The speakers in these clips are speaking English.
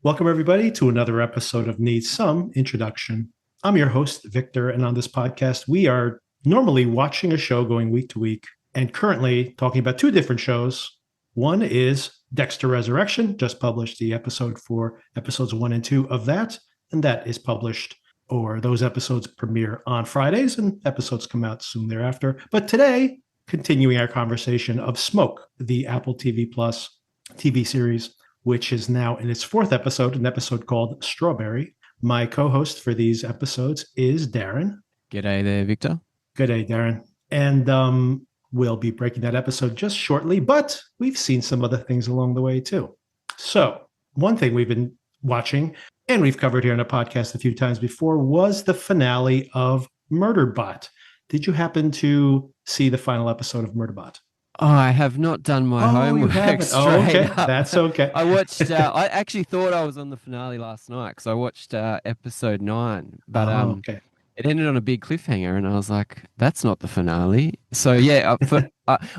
Welcome, everybody, to another episode of Needs Some Introduction. I'm your host, Victor, and on this podcast, we are normally watching a show going week to week and currently talking about two different shows. One is Dexter Resurrection, just published the episode for episodes 1 and 2 of that, and that is published, or those episodes premiere on Fridays, and episodes come out soon thereafter. But today, continuing our conversation of Smoke, the Apple TV Plus TV series, which is now in its fourth episode, an episode called Strawberry. My co-host for these episodes is Darren. G'day there, Victor. G'day, Darren. And we'll be breaking that episode just shortly, but we've seen some other things along the way too. So one thing we've been watching, and we've covered here on a podcast a few times before, was the finale of Murderbot. Did you happen to see the final episode of Murderbot? Oh, I have not done my homework. Okay. That's okay. I watched. I actually thought I was on the finale last night because I watched episode 9, but okay. It ended on a big cliffhanger, and I was like, "That's not the finale." So yeah,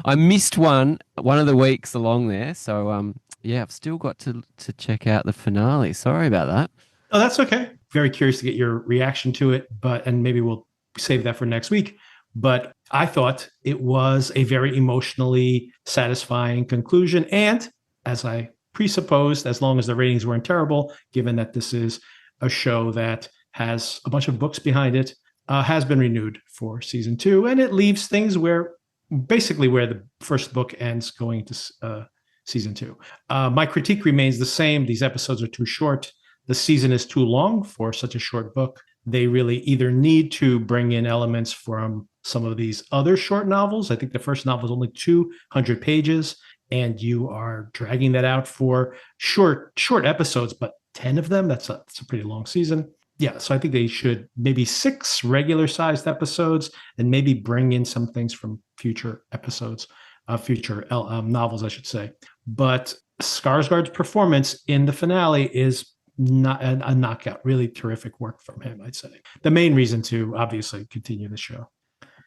I missed one of the weeks along there. So yeah, I've still got to check out the finale. Sorry about that. Oh, that's okay. Very curious to get your reaction to it, and maybe we'll save that for next week. But I thought it was a very emotionally satisfying conclusion. And as I presupposed, as long as the ratings weren't terrible, given that this is a show that has a bunch of books behind it, has been renewed for season 2. And it leaves things where the first book ends going to season 2. My critique remains the same. These episodes are too short. The season is too long for such a short book. They really either need to bring in elements from some of these other short novels. I think the first novel is only 200 pages, and you are dragging that out for short episodes, but 10 of them, that's a pretty long season. Yeah, so I think they should maybe 6 regular-sized episodes and maybe bring in some things from future episodes, novels, I should say. But Skarsgård's performance in the finale is not a knockout. Really terrific work from him, I'd say. The main reason to obviously continue the show.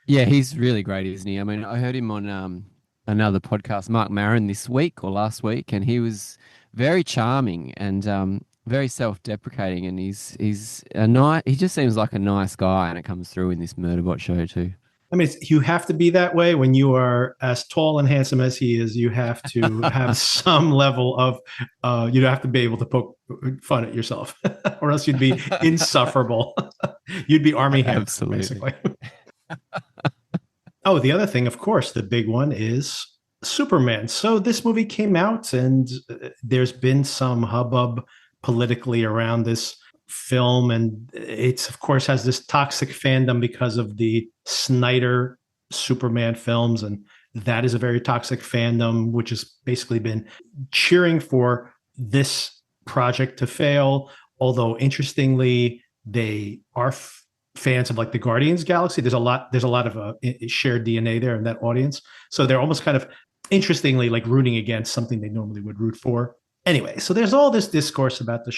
Yeah, he's really great, isn't he? I mean, I heard him on another podcast, Mark Maron, this week or last week, and he was very charming and very self-deprecating, and he's he just seems like a nice guy, and it comes through in this Murderbot show too. I mean, you have to be that way when you are as tall and handsome as he is. You have to have some level of, you have to be able to poke fun at yourself, or else you'd be insufferable. You'd be Army Hammer, basically. Oh, the other thing, of course, the big one is Superman. So this movie came out, and there's been some hubbub politically around this film, and it's, of course, has this toxic fandom because of the Snyder Superman films, and that is a very toxic fandom, which has basically been cheering for this project to fail. Although, interestingly, they are fans of like the Guardians Galaxy. There's a lot of shared DNA there in that audience. So they're almost kind of interestingly like rooting against something they normally would root for. Anyway, so there's all this discourse about the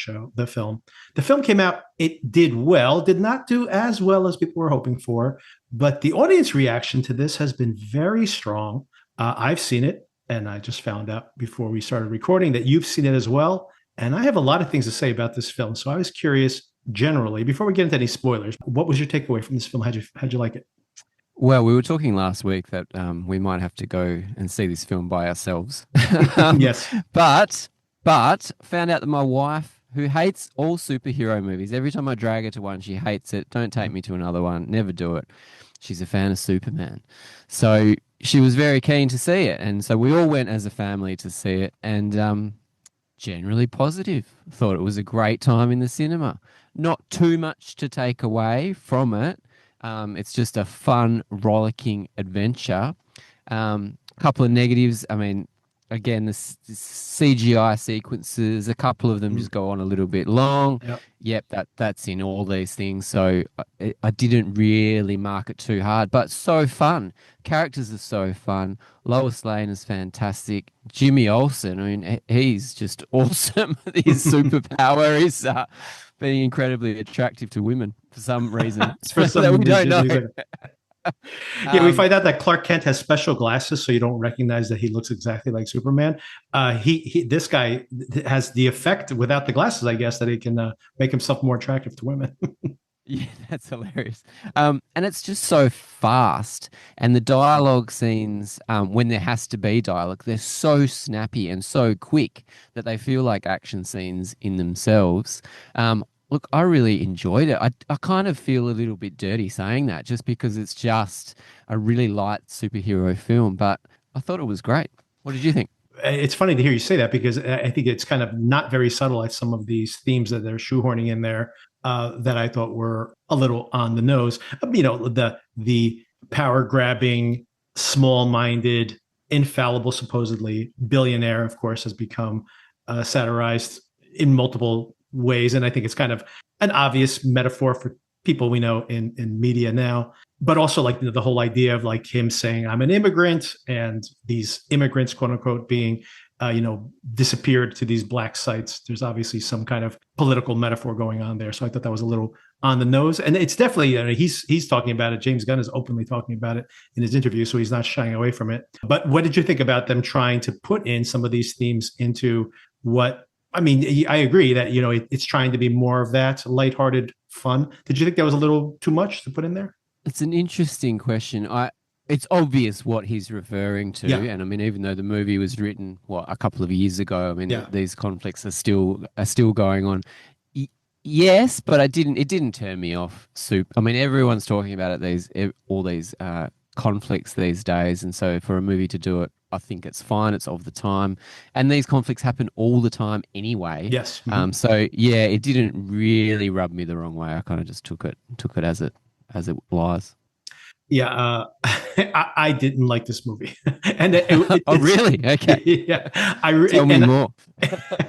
film. The film came out, it did well, did not do as well as people were hoping for, but the audience reaction to this has been very strong. I've seen it, and I just found out before we started recording that you've seen it as well. And I have a lot of things to say about this film. So I was curious, generally, before we get into any spoilers, what was your takeaway from this film? How'd you like it? Well, we were talking last week that we might have to go and see this film by ourselves. Yes. But found out that my wife, who hates all superhero movies, every time I drag her to one, she hates it. Don't take me to another one. Never do it. She's a fan of Superman. So she was very keen to see it. And so we all went as a family to see it. And generally positive. Thought it was a great time in the cinema. Not too much to take away from it. It's just a fun, rollicking adventure. Couple of negatives. I mean, again, the CGI sequences, a couple of them just go on a little bit long. Yep, that's in all these things. So I didn't really mark it too hard, but so fun. Characters are so fun. Lois Lane is fantastic. Jimmy Olsen, I mean, he's just awesome. His superpower is being incredibly attractive to women for some reason. For some that we don't know. Yeah, we Um, find out that Clark Kent has special glasses, so you don't recognize that he looks exactly like Superman. This guy has the effect without the glasses, I guess, that he can make himself more attractive to women. yeah, that's hilarious. And it's just so fast. And the dialogue scenes, when there has to be dialogue, they're so snappy and so quick that they feel like action scenes in themselves. Look, I really enjoyed it. I kind of feel a little bit dirty saying that just because it's just a really light superhero film, but I thought it was great. What did you think? It's funny to hear you say that because I think it's kind of not very subtle at some of these themes that they're shoehorning in there that I thought were a little on the nose. The power grabbing, small minded, infallible, supposedly billionaire, of course, has become satirized in multiple ways, and I think it's kind of an obvious metaphor for people we know in media now, but also like the whole idea of like him saying I'm an immigrant and these immigrants, quote unquote, being disappeared to these black sites. There's obviously some kind of political metaphor going on there. So I thought that was a little on the nose, and it's definitely he's talking about it. James Gunn is openly talking about it in his interview, so he's not shying away from it. But what did you think about them trying to put in some of these themes into what? I mean, I agree that it's trying to be more of that lighthearted fun. Did you think that was a little too much to put in there? It's an interesting question. It's obvious what he's referring to, Yeah, and I mean, even though the movie was written a couple of years ago, I mean, yeah. these conflicts are still going on. Y- yes, but it didn't turn me off. I mean, everyone's talking about it. All these conflicts these days, and so for a movie to do it, I think it's fine. It's of the time, and these conflicts happen all the time anyway. Yes. Mhm. So yeah, it didn't really rub me the wrong way. I kind of just took it as it lies. Yeah, I didn't like this movie, and Oh, it's really? Okay. yeah. Tell me And more.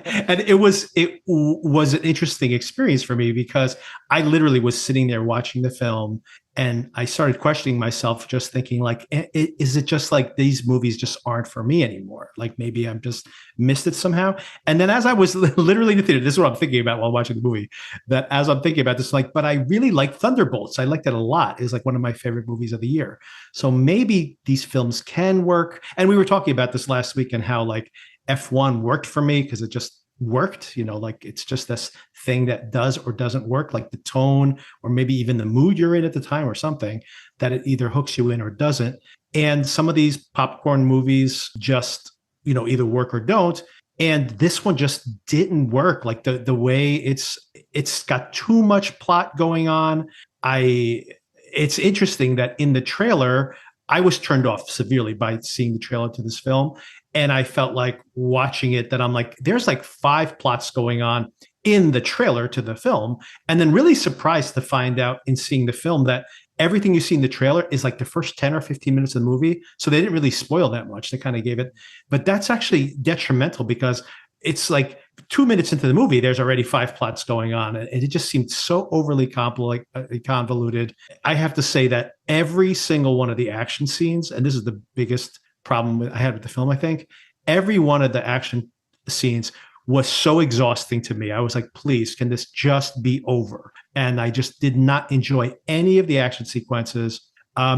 and it was an interesting experience for me because I literally was sitting there watching the film and I started questioning myself, just thinking like, is it just like these movies just aren't for me anymore? Like maybe I'm just missed it somehow. And then as I was literally in the theater, this is what I'm thinking about while watching the movie. That as I'm thinking about this, like, but I really like Thunderbolts. I liked it a lot. It's like one of my favorite movies of the year. So maybe these films can work. And we were talking about this last week and how like F1 worked for me because it just worked, like it's just this thing that does or doesn't work, like the tone or maybe even the mood you're in at the time or something that it either hooks you in or doesn't. And some of these popcorn movies just, either work or don't. And this one just didn't work. Like the way it's got too much plot going on. It's interesting that in the trailer, I was turned off severely by seeing the trailer to this film. And I felt like watching it that I'm like, there's like 5 plots going on in the trailer to the film. And then really surprised to find out in seeing the film that everything you see in the trailer is like the first 10 or 15 minutes of the movie. So they didn't really spoil that much. They kind of gave it, but that's actually detrimental because it's like 2 minutes into the movie, there's already 5 plots going on. And it just seemed so overly convoluted. I have to say that every single one of the action scenes, and this is the biggest problem I had with the film, I think, every one of the action scenes was so exhausting to me. I was like, please, can this just be over? And I just did not enjoy any of the action sequences.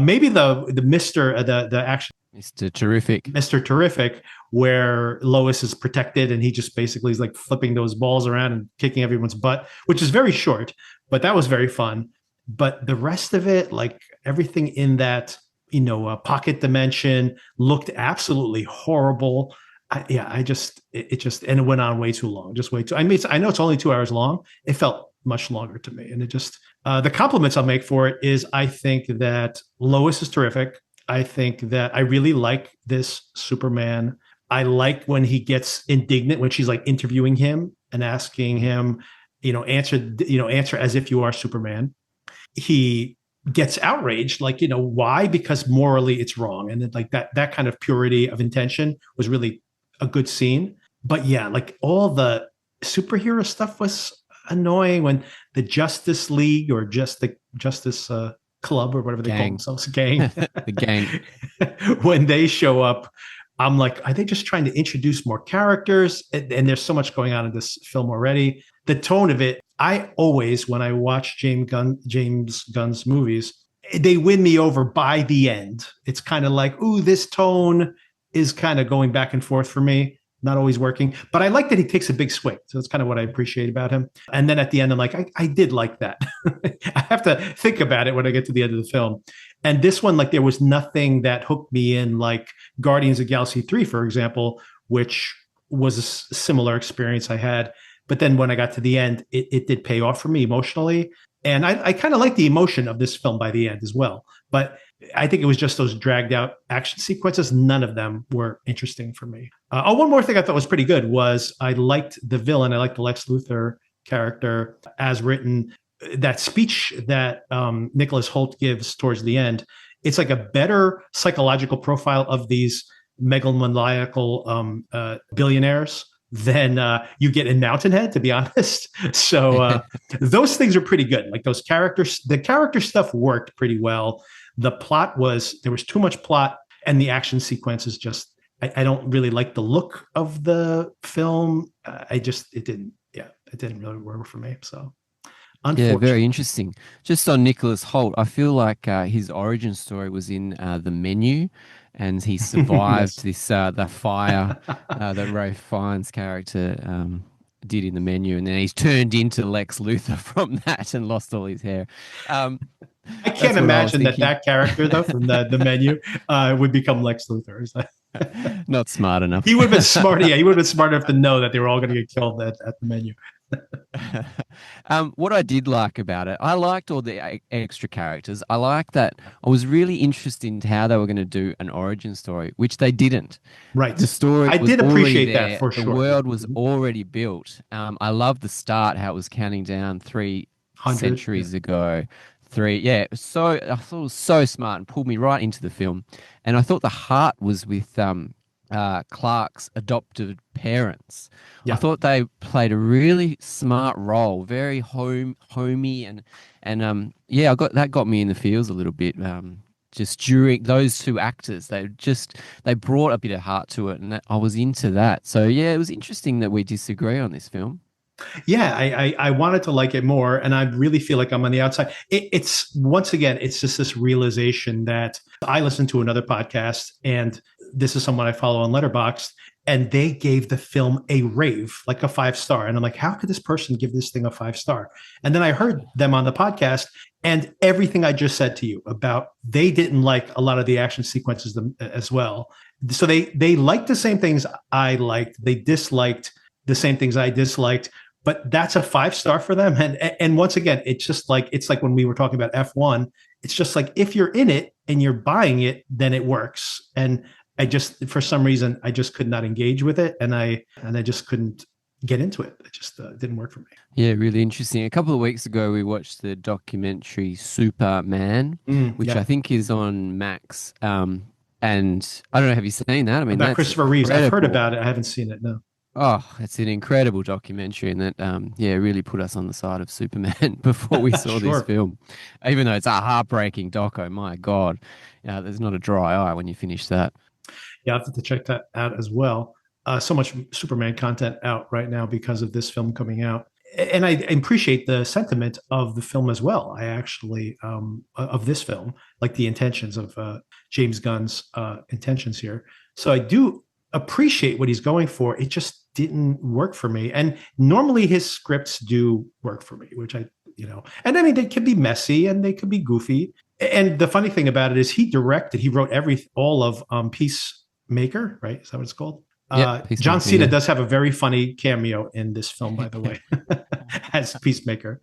Maybe the action Mr. Terrific. Mr. Terrific, where Lois is protected and he just basically is like flipping those balls around and kicking everyone's butt, which is very short, but that was very fun. But the rest of it, like everything in that, pocket dimension looked absolutely horrible. It went on way too long, just way too. I mean, I know it's only 2 hours long. It felt much longer to me. And it just, the compliments I'll make for it is I think that Lois is terrific. I think that I really like this Superman. I like when he gets indignant when she's like interviewing him and asking him, answer as if you are Superman. He gets outraged, like, why? Because morally it's wrong. And then like that kind of purity of intention was really a good scene. But yeah, like all the superhero stuff was annoying when the Justice League or just the Justice Club or whatever they call themselves, gang, The gang. when they show up, I'm like, are they just trying to introduce more characters? And there's so much going on in this film already. The tone of it, I always, when I watch James Gunn's movies, they win me over by the end. It's kind of like, ooh, this tone is kind of going back and forth for me, not always working. But I like that he takes a big swing. So that's kind of what I appreciate about him. And then at the end, I'm like, I did like that. I have to think about it when I get to the end of the film. And this one, like, there was nothing that hooked me in, like Guardians of Galaxy 3, for example, which was a similar experience I had. But then when I got to the end, it did pay off for me emotionally. And I kind of like the emotion of this film by the end as well. But I think it was just those dragged out action sequences. None of them were interesting for me. One more thing I thought was pretty good was I liked the villain. I liked the Lex Luthor character as written. That speech that Nicholas Hoult gives towards the end, it's like a better psychological profile of these megalomaniacal billionaires than you get in Mountainhead, to be honest. So those things are pretty good. Like those characters, the character stuff worked pretty well. The plot there was too much plot, and the action sequences just, I don't really like the look of the film. It didn't really work for me. So yeah, very interesting. Just on Nicholas Hoult, I feel like his origin story was in The Menu, and he survived yes. the fire that Ralph Fiennes' character did in The Menu, and then he's turned into Lex Luthor from that and lost all his hair. I can't imagine that character though from the Menu would become Lex Luthor. Not smart enough. He would have been smart. Yeah, he would have been smart enough to know that they were all going to get killed at the Menu. What I did like about it, I liked all the extra characters. I liked that I was really interested in how they were going to do an origin story, which they didn't. Right. The story I was did appreciate there. that for sure. The world was already built. I love the start, how it was counting down 3 centuries ago. So I thought it was so smart and pulled me right into the film. And I thought the heart was with Clark's adopted parents. Yeah. I thought they played a really smart role, very homey, and that got me in the feels a little bit. Just during those 2 actors, they brought a bit of heart to it, and I was into that. So yeah, it was interesting that we disagree on this film. Yeah, I wanted to like it more, and I really feel like I'm on the outside. It's once again, it's just this realization that I listened to another podcast, and this is someone I follow on Letterboxd, and they gave the film a rave, like a 5-star. And I'm like, how could this person give this thing a 5-star? And then I heard them on the podcast, and everything I just said to you about they didn't like a lot of the action sequences as well. So they liked the same things I liked. They disliked the same things I disliked. But that's a 5-star for them. And once again, it's like when we were talking about F1, it's just like, if you're in it and you're buying it, then it works. And I just, for some reason, I just could not engage with it. And I just couldn't get into it. It just didn't work for me. Yeah, really interesting. A couple of weeks ago, we watched the documentary Superman, which I think is on Max. And I don't know, have you seen that? I mean, about that's Christopher Reeves. incredible. I've heard about it. I haven't seen it, no. Oh, it's an incredible documentary, and that really put us on the side of Superman before we saw Sure. this film. Even though it's a heartbreaking doco, my God, there's not a dry eye when you finish that. Yeah, I have to check that out as well. So much Superman content out right now because of this film coming out. And I appreciate the sentiment of the film as well. I actually, of this film, like the intentions of James Gunn's intentions here. So I do appreciate what he's going for. It just didn't work for me. And normally his scripts do work for me, which and I mean, they could be messy and they could be goofy. And the funny thing about it is he wrote all of Peacemaker, right? Is that what it's called? John Cena does have a very funny cameo in this film, by the way, as Peacemaker.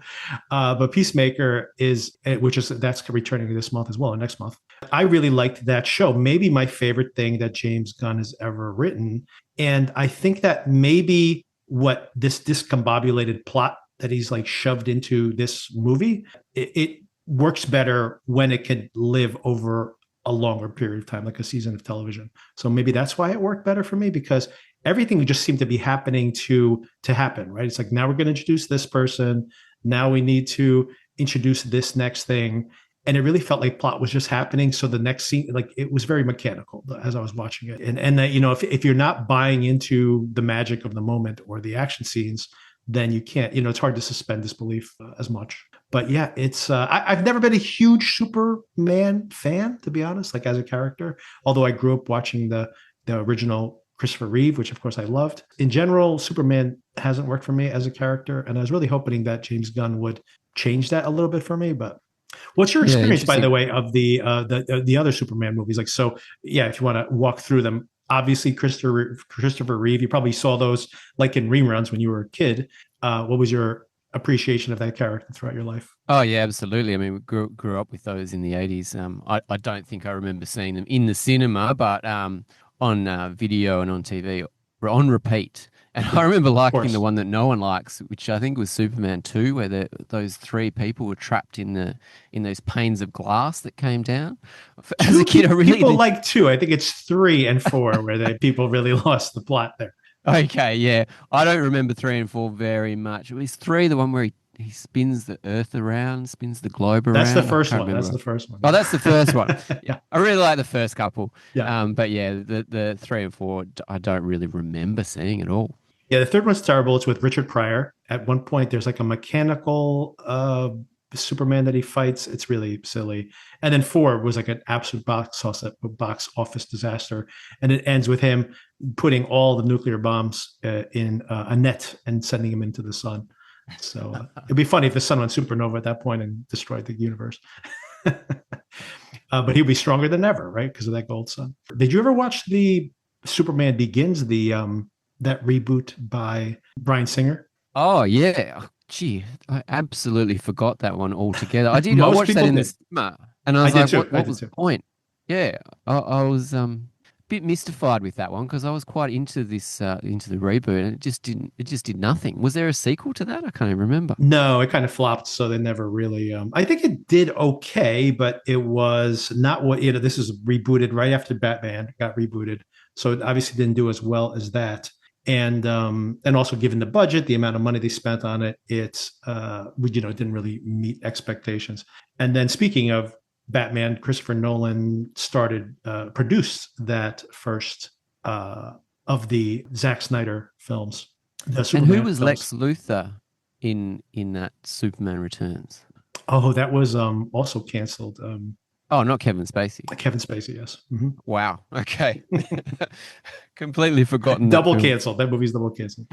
But Peacemaker that's returning this month as well, or next month. I really liked that show. Maybe my favorite thing that James Gunn has ever written. And I think that maybe what this discombobulated plot that he's like shoved into this movie, it works better when it can live over a longer period of time, like a season of television. So maybe that's why it worked better for me, because everything just seemed to be happening to happen, right? It's like, now we're going to introduce this person. Now we need to introduce this next thing. And it really felt like plot was just happening. So the next scene, like, it was very mechanical as I was watching it. And that, if you're not buying into the magic of the moment or the action scenes, then you can't, it's hard to suspend disbelief as much. But yeah, I've never been a huge Superman fan, to be honest, like as a character, although I grew up watching the original Christopher Reeve, which of course I loved. In general, Superman hasn't worked for me as a character, and I was really hoping that James Gunn would change that a little bit for me. But what's your experience, by the way, of the other Superman movies? Like, so yeah, if you want to walk through them, obviously Christopher Reeve, you probably saw those like in reruns when you were a kid. What was your appreciation of that character throughout your life? Oh yeah, absolutely. I mean, we grew up with those in the 80s. I don't think I remember seeing them in the cinema, but on video and on TV or on repeat. And I remember liking the one that no one likes, which I think was Superman 2, where those three people were trapped in those panes of glass that came down. As a kid, I really people like 2. I think it's 3 and 4 where people really lost the plot there. Okay, yeah. I don't remember 3 and 4 very much. It was 3, the one where he spins the earth around, spins the globe around. That's the first one. That's the first one. Oh, that's the first one. Yeah. I really like the first couple. Yeah. But yeah, the 3 and 4, I don't really remember seeing at all. Yeah, the third one's terrible. It's with Richard Pryor. At one point, there's like a mechanical Superman that he fights. It's really silly. And then 4 was like an absolute box office disaster. And it ends with him putting all the nuclear bombs in a net and sending them into the sun. So it'd be funny if the sun went supernova at that point and destroyed the universe. But he'd be stronger than ever, right? Because of that gold sun. Did you ever watch the Superman Begins, that reboot by Bryan Singer? Oh yeah. Oh, gee, I absolutely forgot that one altogether. I did. I watched that in the cinema, and I was like, "What was the point?" Yeah, I was a bit mystified with that one because I was quite into this into the reboot, and it just did nothing. Was there a sequel to that? I can't even remember. No, it kind of flopped, so they never really. I think it did okay, but it was not what this is rebooted right after Batman got rebooted, so it obviously didn't do as well as that. And also given the budget, the amount of money they spent on it, it didn't really meet expectations. And then speaking of Batman, Christopher Nolan produced that first of the Zack Snyder films. And who was Lex Luthor in that Superman Returns? Oh, that was also canceled. Oh, not Kevin Spacey. Kevin Spacey, yes. Mm-hmm. Wow. Okay. Completely forgotten. Double canceled. That movie's double canceled.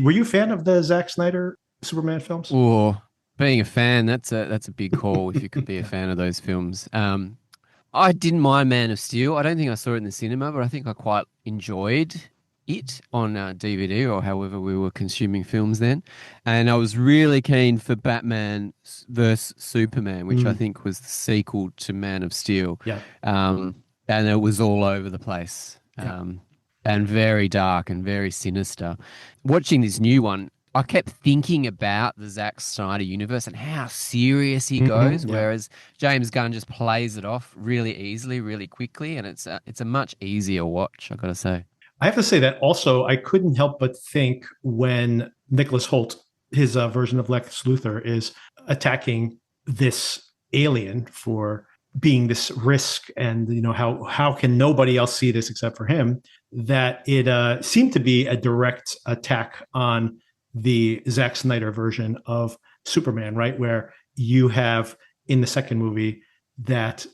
Were you a fan of the Zack Snyder Superman films? Oh, being a fan, that's a big call if you could be a fan of those films. I didn't mind Man of Steel. I don't think I saw it in the cinema, but I think I quite enjoyed it on DVD or however we were consuming films then. And I was really keen for Batman vs. Superman, which I think was the sequel to Man of Steel. Yeah. And it was all over the place and very dark and very sinister. Watching this new one, I kept thinking about the Zack Snyder universe and how serious he goes, whereas James Gunn just plays it off really easily, really quickly, and it's a much easier watch, I've got to say. I have to say that also I couldn't help but think when Nicholas Hoult, his version of Lex Luthor, is attacking this alien for being this risk and, how can nobody else see this except for him, that it seemed to be a direct attack on the Zack Snyder version of Superman, right? Where you have in the second movie that,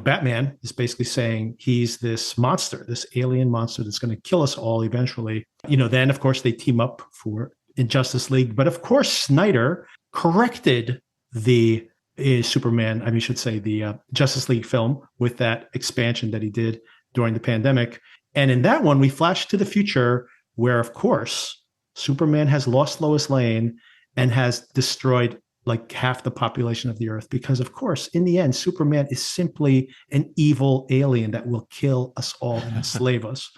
Batman is basically saying he's this monster, this alien monster that's going to kill us all eventually. Then, of course, they team up in Justice League. But, of course, Snyder corrected the the Justice League film with that expansion that he did during the pandemic. And in that one, we flash to the future where, of course, Superman has lost Lois Lane and has destroyed like half the population of the earth because, of course, in the end, Superman is simply an evil alien that will kill us all and enslave us.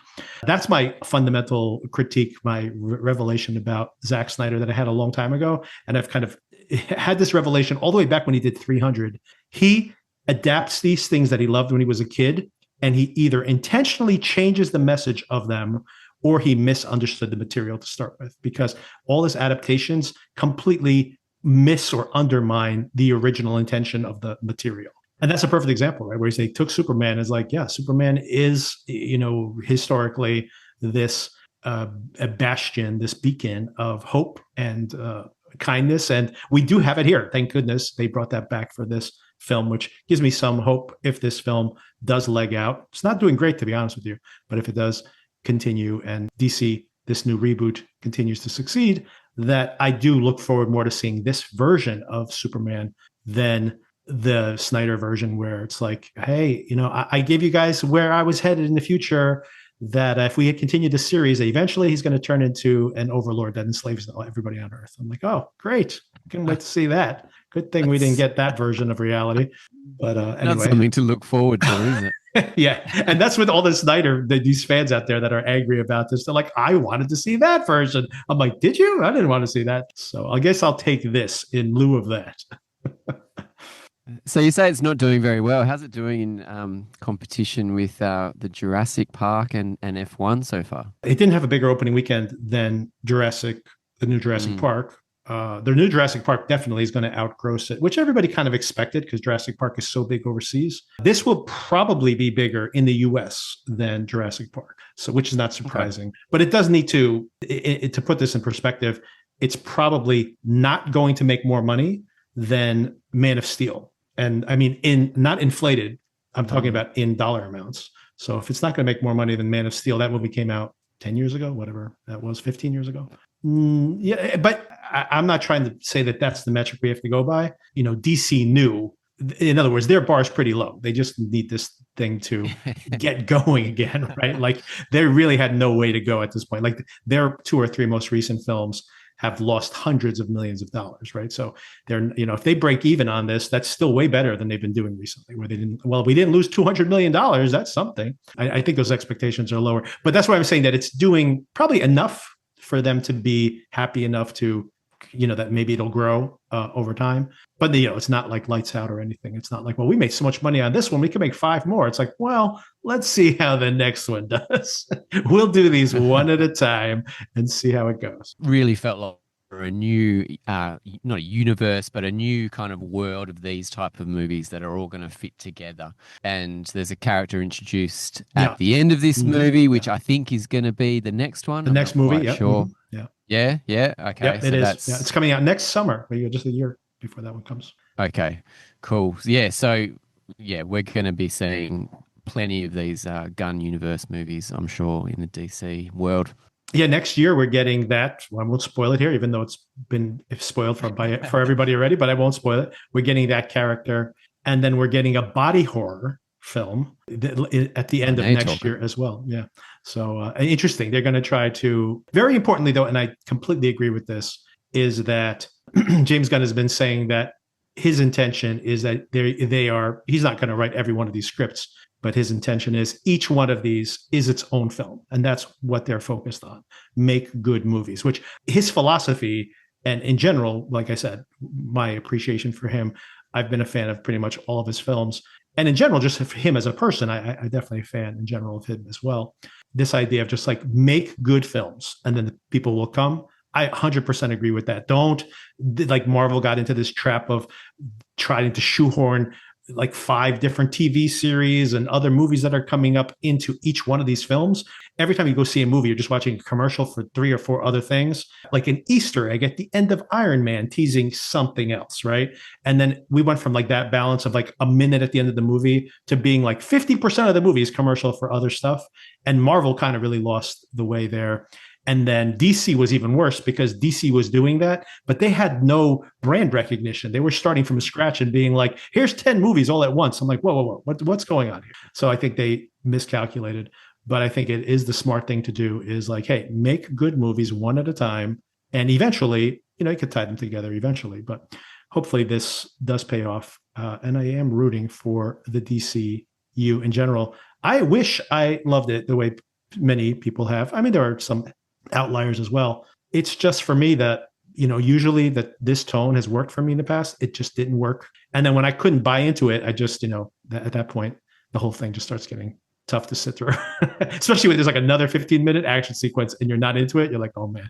That's my fundamental critique, my revelation about Zack Snyder that I had a long time ago. And I've kind of had this revelation all the way back when he did 300. He adapts these things that he loved when he was a kid, and he either intentionally changes the message of them or he misunderstood the material to start with, because all his adaptations completely miss or undermine the original intention of the material. And that's a perfect example, right? Where he took Superman as like, yeah, Superman is, historically this a bastion, this beacon of hope and kindness. And we do have it here. Thank goodness they brought that back for this film, which gives me some hope if this film does leg out. It's not doing great, to be honest with you, but if it does continue and DC, this new reboot, continues to succeed, that I do look forward more to seeing this version of Superman than the Snyder version, where it's like, hey, I gave you guys where I was headed in the future, that if we had continued the series, eventually he's going to turn into an overlord that enslaves everybody on Earth. I'm like, oh, great. Can't wait to see that. Good thing we didn't get that version of reality. But anyway. Not something to look forward to, is it? Yeah. And that's with all the Snyder, these fans out there that are angry about this. They're like, I wanted to see that version. I'm like, did you? I didn't want to see that. So I guess I'll take this in lieu of that. So you say it's not doing very well. How's it doing in competition with the Jurassic Park and F1 so far? It didn't have a bigger opening weekend than the new Jurassic Park. The new Jurassic Park definitely is going to outgross it, which everybody kind of expected because Jurassic Park is so big overseas. This will probably be bigger in the US than Jurassic Park, so which is not surprising. Okay. But it does need to put this in perspective, it's probably not going to make more money than Man of Steel. And I mean, not inflated, I'm talking about in dollar amounts. So if it's not going to make more money than Man of Steel, that movie came out 10 years ago, whatever that was, 15 years ago. Yeah, but I'm not trying to say that that's the metric we have to go by. DC knew, in other words, their bar is pretty low. They just need this thing to get going again, right? Like they really had no way to go at this point. Like their 2 or 3 most recent films have lost hundreds of millions of dollars, right? So they're, if they break even on this, that's still way better than they've been doing recently, where we didn't lose $200 million. That's something. I think those expectations are lower, but that's why I'm saying that it's doing probably enough for them to be happy enough to, that maybe it'll grow over time. But it's not like Lights Out or anything. It's not like, well, we made so much money on this one, we can make 5 more. It's like, well, let's see how the next one does. We'll do these one at a time and see how it goes. Really felt like a new, not a universe, but a new kind of world of these type of movies that are all going to fit together. And there's a character introduced at the end of this movie, which I think is going to be the next one. The next movie, yeah. Sure. Yeah. Yeah. Okay. Yep, it is. Yeah, it's coming out next summer, maybe just a year before that one comes. Okay, cool. Yeah. So we're going to be seeing plenty of these gun universe movies, I'm sure, in the DC world. Yeah, next year we're getting that. Well, I won't spoil it here, even though it's been spoiled for everybody already, but I won't spoil it. We're getting that character. And then we're getting a body horror film at the end of next year as well. Yeah. So interesting. They're going to try to, very importantly though, and I completely agree with this, is that James Gunn has been saying that his intention is that he's not going to write every one of these scripts, but his intention is each one of these is its own film. And that's what they're focused on. Make good movies, which his philosophy, and in general, like I said, my appreciation for him, I've been a fan of pretty much all of his films. And in general, just for him as a person, I definitely a fan in general of him as well. This idea of just like make good films and then the people will come. I 100% agree with that. Don't, like Marvel got into this trap of trying to shoehorn like 5 different TV series and other movies that are coming up into each one of these films. Every time you go see a movie, you're just watching a commercial for 3 or 4 other things, like an Easter egg at the end of Iron Man teasing something else, right? And then we went from like that balance of like a minute at the end of the movie to being like 50% of the movie is commercial for other stuff. And Marvel kind of really lost the way there. And then DC was even worse because DC was doing that, but they had no brand recognition. They were starting from scratch and being like, here's 10 movies all at once. I'm like, whoa, what's going on here? So I think they miscalculated, but I think it is the smart thing to do is like, hey, make good movies one at a time. And eventually, you could tie them together eventually, but hopefully this does pay off. And I am rooting for the DCU in general. I wish I loved it the way many people have. I mean, there are some outliers as well. It's just for me that, usually that this tone has worked for me in the past. It just didn't work. And then when I couldn't buy into it, I just, at that point, the whole thing just starts getting tough to sit through, especially when there's like another 15-minute action sequence and you're not into it. You're like, oh man,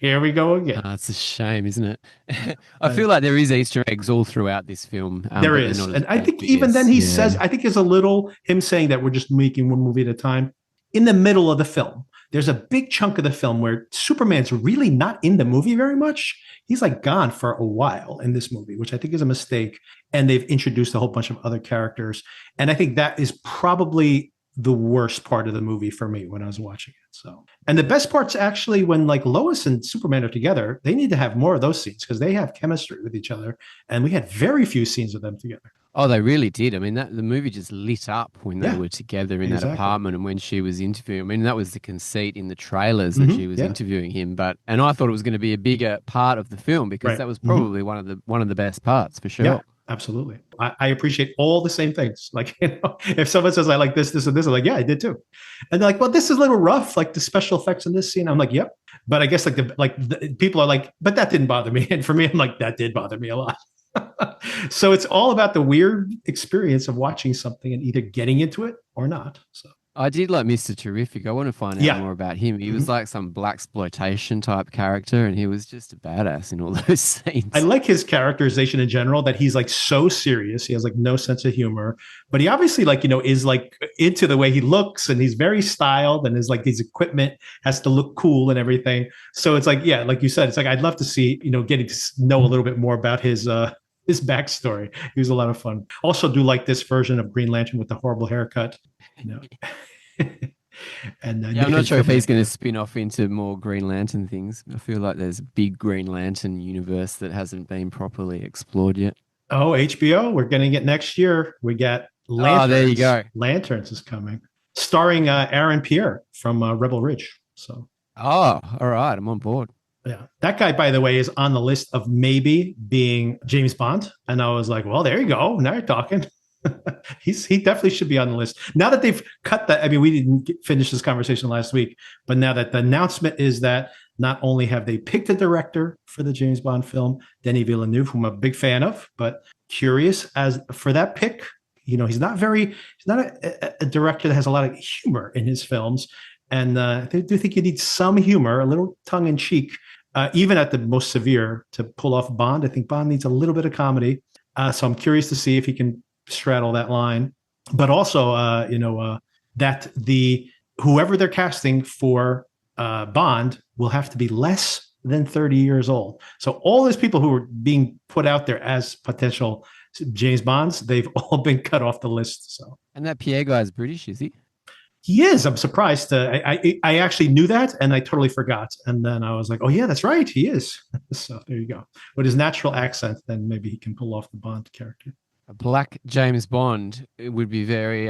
here we go again. It's a shame, isn't it? I feel like there is Easter eggs all throughout this film. There is. And I think even then he says, I think there's a little him saying that we're just making one movie at a time in the middle of the film. there's a big chunk of the film where Superman's really not in the movie very much. He's like gone for a while in this movie, which I think is a mistake. And they've introduced a whole bunch of other characters. And I think that is probably the worst part of the movie for me when I was watching it. So, and the best part's actually when like Lois and Superman are together, they need to have more of those scenes because they have chemistry with each other. And we had very few scenes of them together. Oh, they really did. I mean, the movie just lit up when they Yeah, were together in that exactly. apartment and when she was interviewing. I mean, that was the conceit in the trailers that she was Yeah, interviewing him. And I thought it was going to be a bigger part of the film because right. that was probably one of the best parts for sure. Yeah, absolutely. I appreciate all the same things. Like, if someone says I like this, this, and this, I'm like, yeah, I did too. And they're like, well, this is a little rough, like the special effects in this scene. I'm like, yep. But I guess the people are like, but that didn't bother me. And for me, I'm like, that did bother me a lot. So it's all about the weird experience of watching something and either getting into it or not. So I did like Mr. Terrific. I want to find out more about him. He was like some blaxploitation type character, and he was just a badass in all those scenes. I like his characterization in general, that he's like so serious. He has like no sense of humor, but he obviously like, is like into the way he looks, and he's very styled, and his equipment has to look cool and everything. So it's like, yeah, like you said, it's like, I'd love to see, getting to know a little bit more about his backstory. He was a lot of fun. Also do like this version of Green Lantern with the horrible haircut. And I'm not sure if he's going to spin off into more Green Lantern things. I feel like there's a big Green Lantern universe that hasn't been properly explored yet. Oh, HBO, we're getting it next year. We got Lanterns. Oh, there you go. Lanterns is coming, starring Aaron Pierre from Rebel Ridge. So, all right, I'm on board. Yeah, that guy, by the way, is on the list of maybe being James Bond, and I was like, well, there you go. Now you're talking. He definitely should be on the list. Now that they've cut that, I mean, we didn't finish this conversation last week, but now that the announcement is that not only have they picked a director for the James Bond film, Denis Villeneuve, whom I'm a big fan of, but curious as for that pick. He's not a director that has a lot of humor in his films. And I do think you need some humor, a little tongue in cheek, even at the most severe, to pull off Bond. I think Bond needs a little bit of comedy. So I'm curious to see if he can straddle that line. But also, that whoever they're casting for Bond will have to be less than 30 years old. So all those people who are being put out there as potential James Bonds, they've all been cut off the list. So, and that Pierre guy is British, is he? He is. I'm surprised. I actually knew that, and I totally forgot. And then I was like, oh yeah, that's right, he is. So there you go. With his natural accent, then maybe he can pull off the Bond character. A black James Bond, it would be very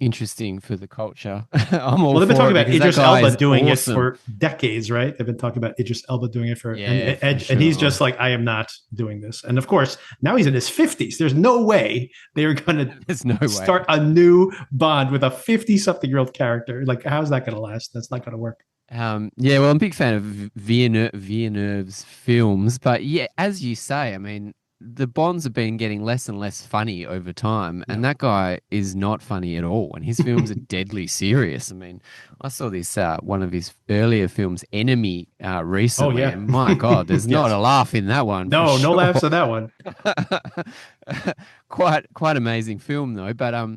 interesting for the culture. They've been talking about Idris Elba doing it for decades, right? They've been talking about Idris Elba doing it for, and he's just like, I am not doing this. And of course, now he's in his 50s. There's no way they're going to start a new Bond with a 50-something-year-old character. Like, how's that going to last? That's not going to work. Well, I'm a big fan of Villeneuve's films, but yeah, as you say, I mean, the Bonds have been getting less and less funny over time, and that guy is not funny at all, and his films are deadly serious. I mean, I saw this one of his earlier films, Enemy, recently, and my God, there's not a laugh in that one. No laughs in that one. Quite amazing film though, but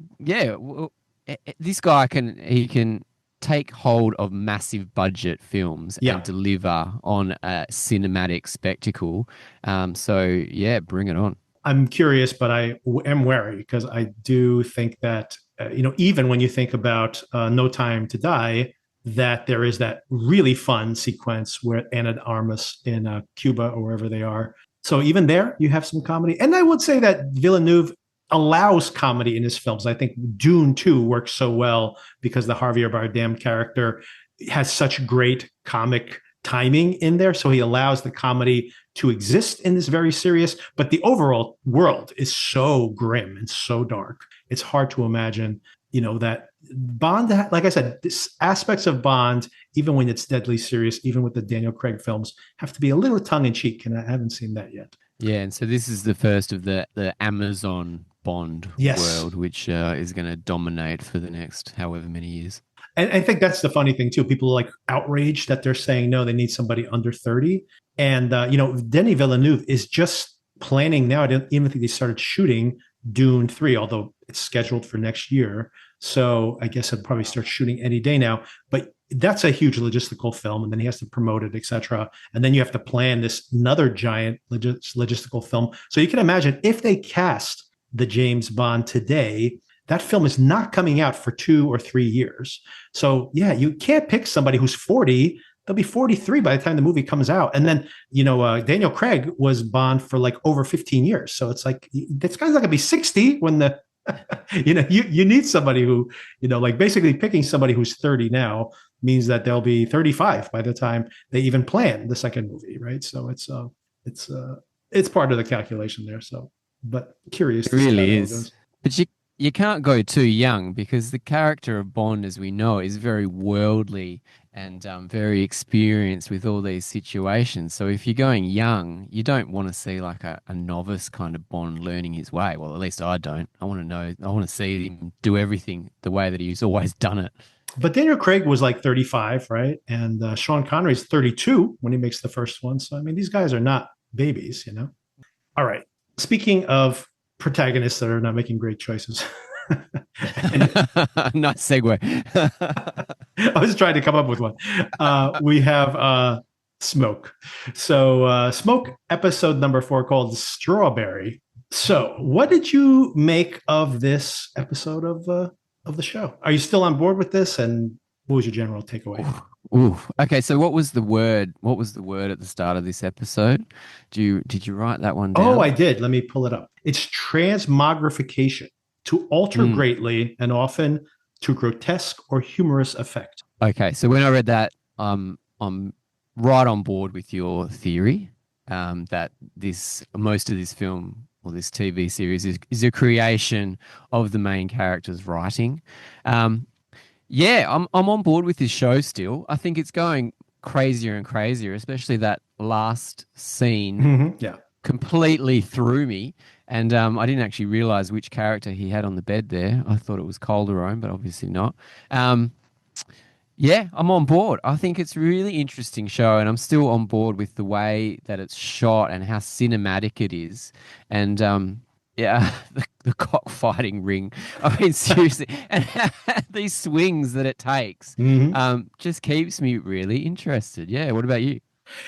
this guy can take hold of massive budget films and deliver on a cinematic spectacle. So yeah, bring it on. I'm curious, but I am wary because I do think that, even when you think about No Time to Die, that there is that really fun sequence where Ana de Armas in Cuba or wherever they are. So even there, you have some comedy. And I would say that Villeneuve allows comedy in his films. I think Dune 2 works so well because the Javier Bardem character has such great comic timing in there. So he allows the comedy to exist in this very serious, but the overall world is so grim and so dark. It's hard to imagine, that Bond, like I said, aspects of Bond, even when it's deadly serious, even with the Daniel Craig films, have to be a little tongue in cheek. And I haven't seen that yet. Yeah. And so this is the first of the Amazon Bond world, which is going to dominate for the next however many years. And I think that's the funny thing too. People are like outraged that they're saying, no, they need somebody under 30. And, Denis Villeneuve is just planning now. I don't even think they started shooting Dune 3, although it's scheduled for next year. So I guess he'll probably start shooting any day now. But that's a huge logistical film, and then he has to promote it, etc. And then you have to plan this another giant logistical film. So you can imagine if they cast the James Bond today, that film is not coming out for 2 or 3 years. So yeah, you can't pick somebody who's 40. They'll be 43 by the time the movie comes out. And then, Daniel Craig was Bond for like over 15 years. So it's like, this guy's not going to be 60 when the, you need somebody who, like basically picking somebody who's 30 now means that they'll be 35 by the time they even plan the second movie. Right. So it's part of the calculation there. So, but curious. It really is. But you can't go too young because the character of Bond, as we know, is very worldly and very experienced with all these situations. So if you're going young, you don't want to see like a novice kind of Bond learning his way. Well, at least I don't. I want to see him do everything the way that he's always done it. But Daniel Craig was like 35, right? And Sean Connery's 32 when he makes the first one. So, I mean, these guys are not babies, All right. Speaking of protagonists that are not making great choices. Nice segue. I was trying to come up with one. We have Smoke. So Smoke episode number 4 called Strawberry. So what did you make of this episode of the show? Are you still on board with this? And what was your general takeaway? Ooh. Okay, so what was the word? What was the word at the start of this episode? Did you write that one down? Oh, I did. Let me pull it up. It's transmogrification, to alter greatly and often to grotesque or humorous effect. Okay, so when I read that, I'm right on board with your theory that most of this film or this TV series is a creation of the main character's writing. Yeah, I'm on board with this show still. I think it's going crazier and crazier, especially that last scene. Mm-hmm. Yeah. Completely threw me. And I didn't actually realize which character he had on the bed there. I thought it was Calderon, but obviously not. Yeah, I'm on board. I think it's a really interesting show, and I'm still on board with the way that it's shot and how cinematic it is. And yeah, the cockfighting ring. I mean, seriously, and these swings that it takes just keeps me really interested. Yeah, what about you?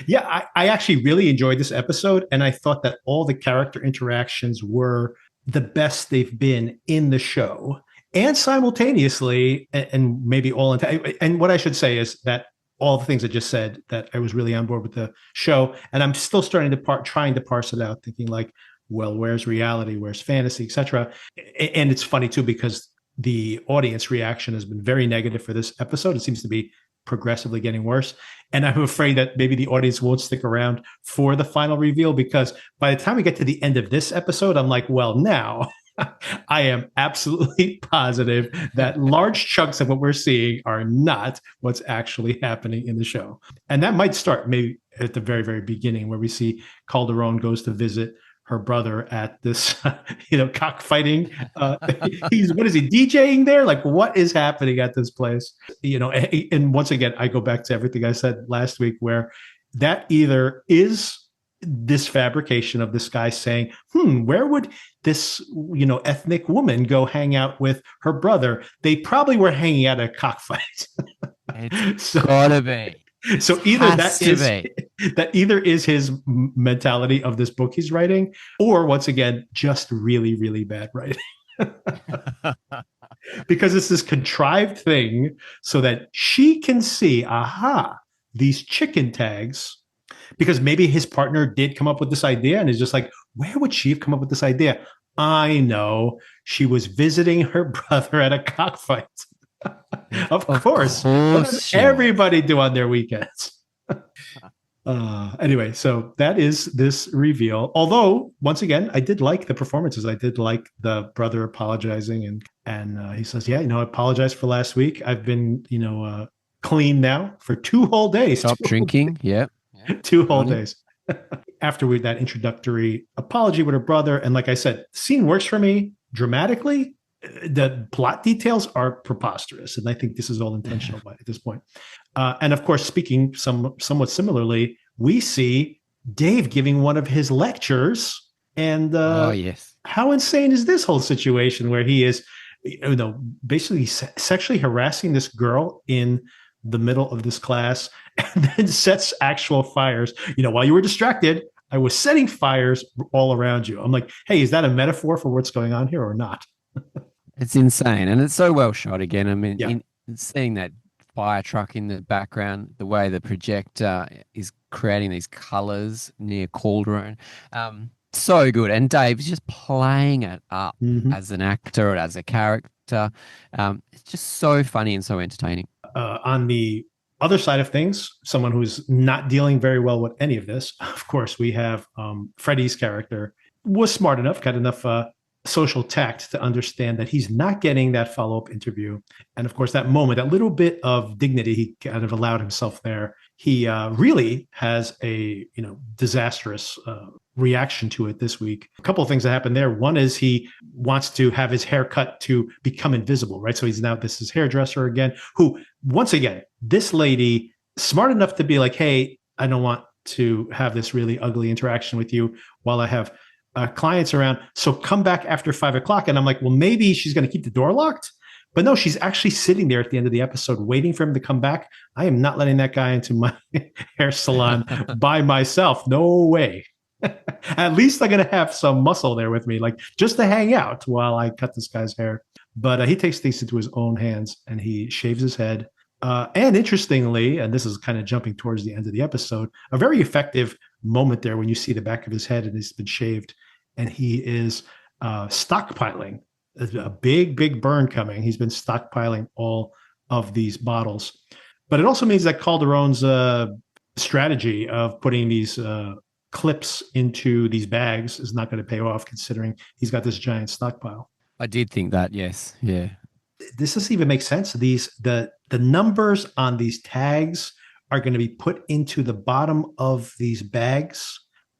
Yeah, I actually really enjoyed this episode, and I thought that all the character interactions were the best they've been in the show. And simultaneously, and maybe all and what I should say is that all the things I just said, that I was really on board with the show, and I'm still starting to trying to parse it out, thinking like, well, where's reality, where's fantasy, etc. And it's funny too because the audience reaction has been very negative for this episode. It seems to be progressively getting worse, and I'm afraid that maybe the audience won't stick around for the final reveal, because by the time we get to the end of this episode, I'm like, well, now I am absolutely positive that large chunks of what we're seeing are not what's actually happening in the show. And that might start maybe at the very, very beginning, where we see Calderon goes to visit her brother at this, cockfighting. What is he, DJing there? Like, what is happening at this place? And once again, I go back to everything I said last week, where that either is this fabrication of this guy saying, where would this, ethnic woman go hang out with her brother? They probably were hanging out at a cockfight. It's gotta be. So either that either is his mentality of this book he's writing, or once again, just really, really bad writing. Because it's this contrived thing so that she can see, these chicken tags. Because maybe his partner did come up with this idea and is just like, where would she have come up with this idea? I know. She was visiting her brother at a cockfight. Of course. What does everybody do on their weekends? Anyway, so that is this reveal. Although, once again, I did like the performances. I did like the brother apologizing, and he says, I apologize for last week. I've been, clean now for 2 whole days. Stop drinking. Yeah. 2 whole days. After that introductory apology with her brother. And like I said, the scene works for me dramatically. The plot details are preposterous. And I think this is all intentional at this point. And of course, speaking somewhat similarly, we see Dave giving one of his lectures. And yes, how insane is this whole situation where he is, basically sexually harassing this girl in the middle of this class and then sets actual fires. While you were distracted, I was setting fires all around you. I'm like, hey, is that a metaphor for what's going on here or not? It's insane, and it's so well shot. Again, I mean, Yeah. in seeing that fire truck in the background, the way the projector is creating these colors near Calderon, so good. And Dave's just playing it up Mm-hmm. as an actor or as a character. It's just so funny and so entertaining. On the other side of things, someone who's not dealing very well with any of this, of course, we have Freddy's character was smart enough, got enough social tact to understand that he's not getting that follow-up interview. And of course, that moment, that little bit of dignity he kind of allowed himself there, he really has a disastrous reaction to it this week. A couple of things that happened there. One is he wants to have his hair cut to become invisible, right? So he's now this is hairdresser again, who once again, this lady smart enough to be like, hey, I don't want to have this really ugly interaction with you while I have clients around. So come back after 5 o'clock. And I'm like, well, maybe she's going to keep the door locked. But no, she's actually sitting there at the end of the episode waiting for him to come back. I am not letting that guy into my hair salon by myself. No way. At least I'm going to have some muscle there with me, like just to hang out while I cut this guy's hair. But he takes things into his own hands and he shaves his head. And interestingly, and this is kind of jumping towards the end of the episode, a very effective moment there when you see the back of his head and it's been shaved and he is stockpiling. There's a big burn coming. He's been stockpiling all of these bottles. But it also means that Calderone's strategy of putting these clips into these bags is not going to pay off considering he's got this giant stockpile. I did think that, yes. Yeah. This doesn't even make sense. The numbers on these tags are going to be put into the bottom of these bags.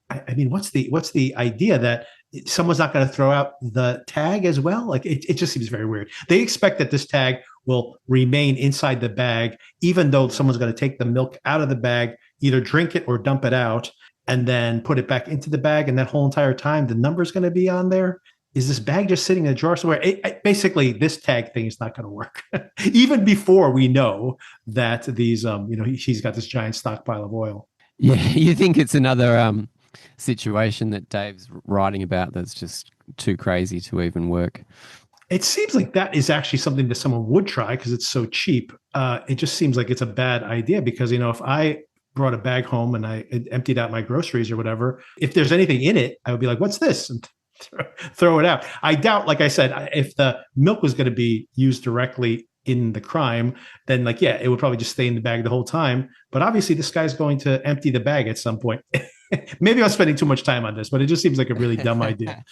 I mean, what's the idea that someone's not going to throw out the tag as well? Like it just seems very weird. They expect that this tag will remain inside the bag, even though someone's going to take the milk out of the bag, either drink it or dump it out, and then put it back into the bag. And that whole entire time, the number's going to be on there. Is this bag just sitting in a drawer somewhere? Basically, this tag thing is not going to work. Even before we know that these, he's got this giant stockpile of oil. Yeah, you think it's another situation that Dave's writing about that's just too crazy to even work. It seems like that is actually something that someone would try because it's so cheap. It just seems like it's a bad idea because, if I brought a bag home and I emptied out my groceries or whatever, if there's anything in it, I would be like, what's this? And throw it out. I doubt, like I said, if the milk was going to be used directly in the crime, then it would probably just stay in the bag the whole time. But obviously this guy's going to empty the bag at some point. Maybe I'm spending too much time on this, but it just seems like a really dumb idea.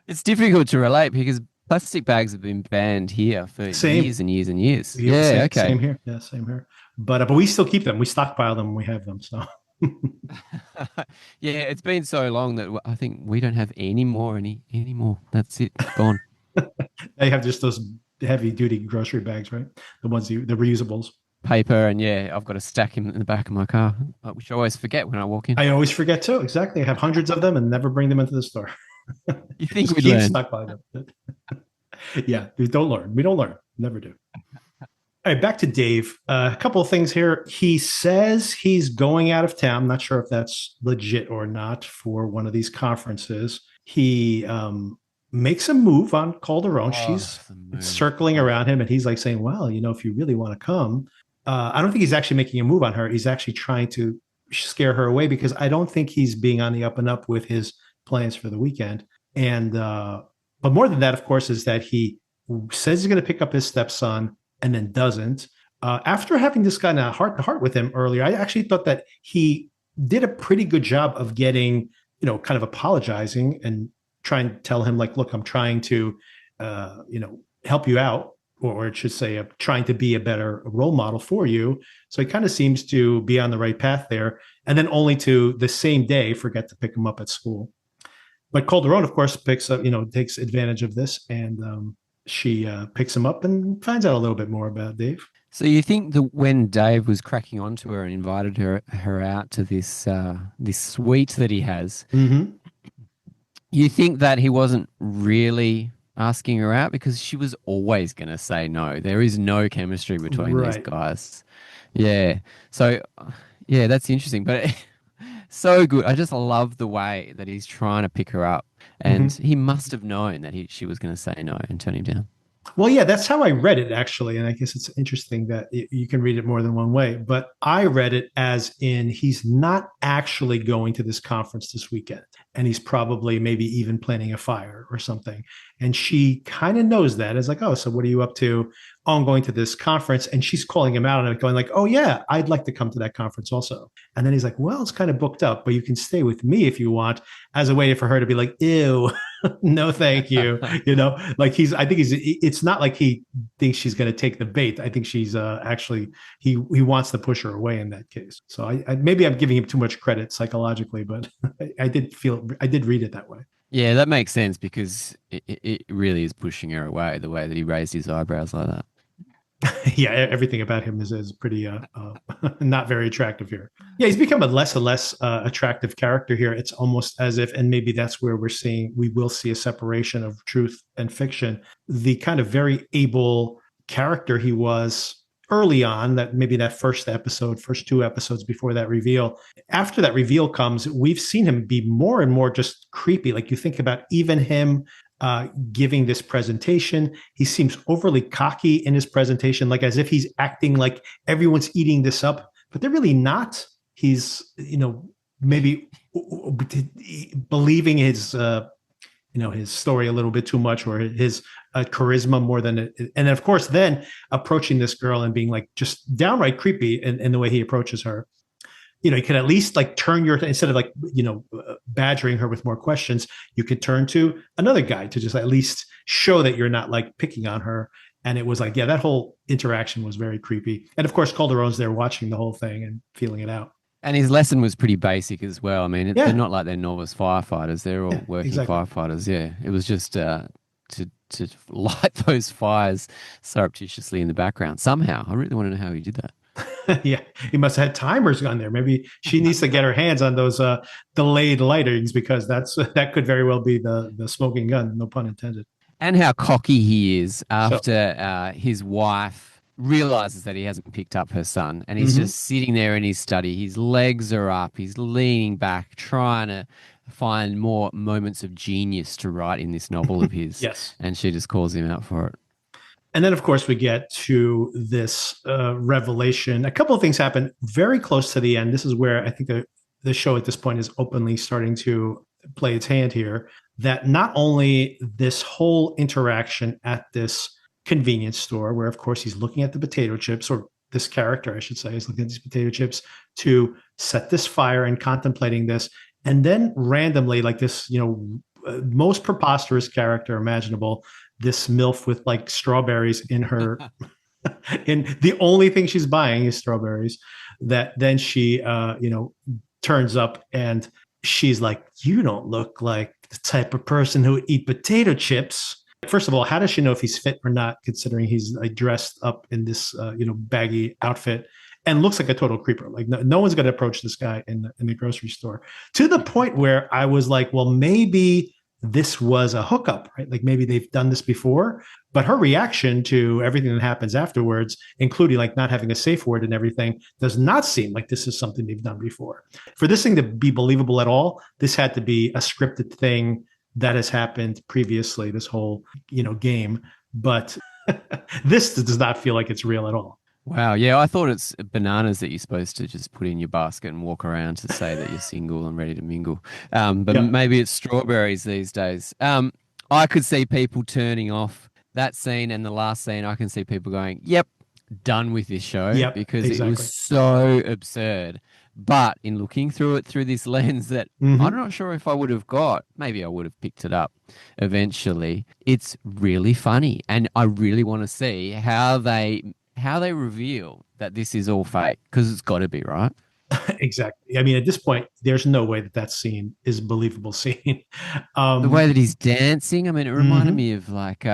It's difficult to relate because plastic bags have been banned here for years and years and years. Yeah, okay. Same here. Yeah, same here. But we still keep them. We stockpile them when we have them. So yeah, it's been so long that I think we don't have any more. That's it. Gone. They have just those heavy duty grocery bags, right? The reusables. Paper, and I've got to stack him in the back of my car, which I always forget when I walk in. I always forget too. Exactly. I have hundreds of them and never bring them into the store. You think we'd learn? Stockpiling them. Yeah, we don't learn. We don't learn. Never do. All right, back to Dave. A couple of things here. He says he's going out of town. I'm not sure if that's legit or not for one of these conferences. He makes a move on Calderon. She's circling around him, and he's like saying, well, if you really want to come. I don't think he's actually making a move on her. He's actually trying to scare her away because I don't think he's being on the up and up with his plans for the weekend. And but more than that, of course, is that he says he's going to pick up his stepson and then doesn't. After having this kind of heart-to-heart with him earlier, I actually thought that he did a pretty good job of getting, kind of apologizing and trying to tell him, like, look, I'm trying to, help you out, or it should say, I'm trying to be a better role model for you. So he kind of seems to be on the right path there. And then only to the same day forget to pick him up at school. But Calderon, of course, takes advantage of this, and she picks him up and finds out a little bit more about Dave. So you think that when Dave was cracking onto her and invited her out to this suite that he has, mm-hmm. you think that he wasn't really asking her out because she was always going to say no. There is no chemistry between these Right. guys. Yeah. So, yeah, that's interesting. But so good. I just love the way that he's trying to pick her up. And Mhm. he must have known that she was going to say no and turn him down. Well, yeah, that's how I read it actually, and I guess it's interesting that you can read it more than one way. But I read it as in he's not actually going to this conference this weekend, and he's probably maybe even planning a fire or something. And she kind of knows that. It's like, oh, so what are you up to? Oh, I'm going to this conference, and she's calling him out on it, going like, oh yeah, I'd like to come to that conference also. And then he's like, well, it's kind of booked up, but you can stay with me if you want, as a way for her to be like, ew. No, thank you. Like I think it's not like he thinks she's going to take the bait. I think she's actually, he wants to push her away in that case. So maybe I'm giving him too much credit psychologically, but I did read it that way. Yeah, that makes sense because it really is pushing her away the way that he raised his eyebrows like that. Yeah, everything about him is pretty not very attractive here. Yeah, he's become a less and less attractive character here. It's almost as if, and maybe that's where we will see a separation of truth and fiction. The kind of very able character he was early on, that maybe that first two episodes before that reveal. After that reveal comes, we've seen him be more and more just creepy. Like you think about even him giving this presentation. He seems overly cocky in his presentation, like as if he's acting like everyone's eating this up, but they're really not. He's, maybe believing his story a little bit too much, or his charisma more than it. And of course, then approaching this girl and being like just downright creepy in the way he approaches her. You could at least like turn instead of like, badgering her with more questions, you could turn to another guy to just at least show that you're not like picking on her. And it was like, yeah, that whole interaction was very creepy. And of course, Calderon's there watching the whole thing and feeling it out. And his lesson was pretty basic as well. I mean, they're Yeah, not like they're novice firefighters. They're all yeah, working exactly. firefighters. Yeah. It was just to light those fires surreptitiously in the background somehow. I really want to know how he did that. Yeah, he must have had timers on there. Maybe she needs to get her hands on those delayed lightings, because that could very well be the smoking gun. No pun intended. And how cocky he is So, after his wife realizes that he hasn't picked up her son. And he's mhm. just sitting there in his study. His legs are up. He's leaning back, trying to find more moments of genius to write in this novel of his. Yes. And she just calls him out for it. And then, of course, we get to this revelation. A couple of things happen very close to the end. This is where I think the show at this point is openly starting to play its hand here. That not only this whole interaction at this convenience store, where, of course, he's looking at the potato chips, or this character, I should say, is looking at these potato chips to set this fire and contemplating this. And then randomly, like this, most preposterous character imaginable, this MILF with like strawberries in her, and the only thing she's buying is strawberries. That then she, turns up and she's like, "You don't look like the type of person who would eat potato chips." First of all, how does she know if he's fit or not, considering he's like dressed up in this, baggy outfit and looks like a total creeper? Like no one's going to approach this guy in the grocery store, to the point where I was like, well, maybe this was a hookup, right? Like maybe they've done this before. But her reaction to everything that happens afterwards, including like not having a safe word and everything, does not seem like this is something they've done before. For this thing to be believable at all, this had to be a scripted thing that has happened previously, this whole, game. But this does not feel like it's real at all. Wow. Yeah, I thought it's bananas that you're supposed to just put in your basket and walk around to say that you're single and ready to mingle. But Yeah. maybe it's strawberries these days. I could see people turning off that scene and the last scene. I can see people going, yep, done with this show, Yep. because it was Exactly. so absurd. But in looking through it through this lens that I'm Mm-hmm. not sure if I would have got, maybe I would have picked it up eventually. It's really funny. And I really want to see how they reveal that this is all fake, because it's got to be, right? Exactly. I mean, at this point, there's no way that scene is a believable scene. The way um, that he's dancing, I mean, it reminded mhm. me of like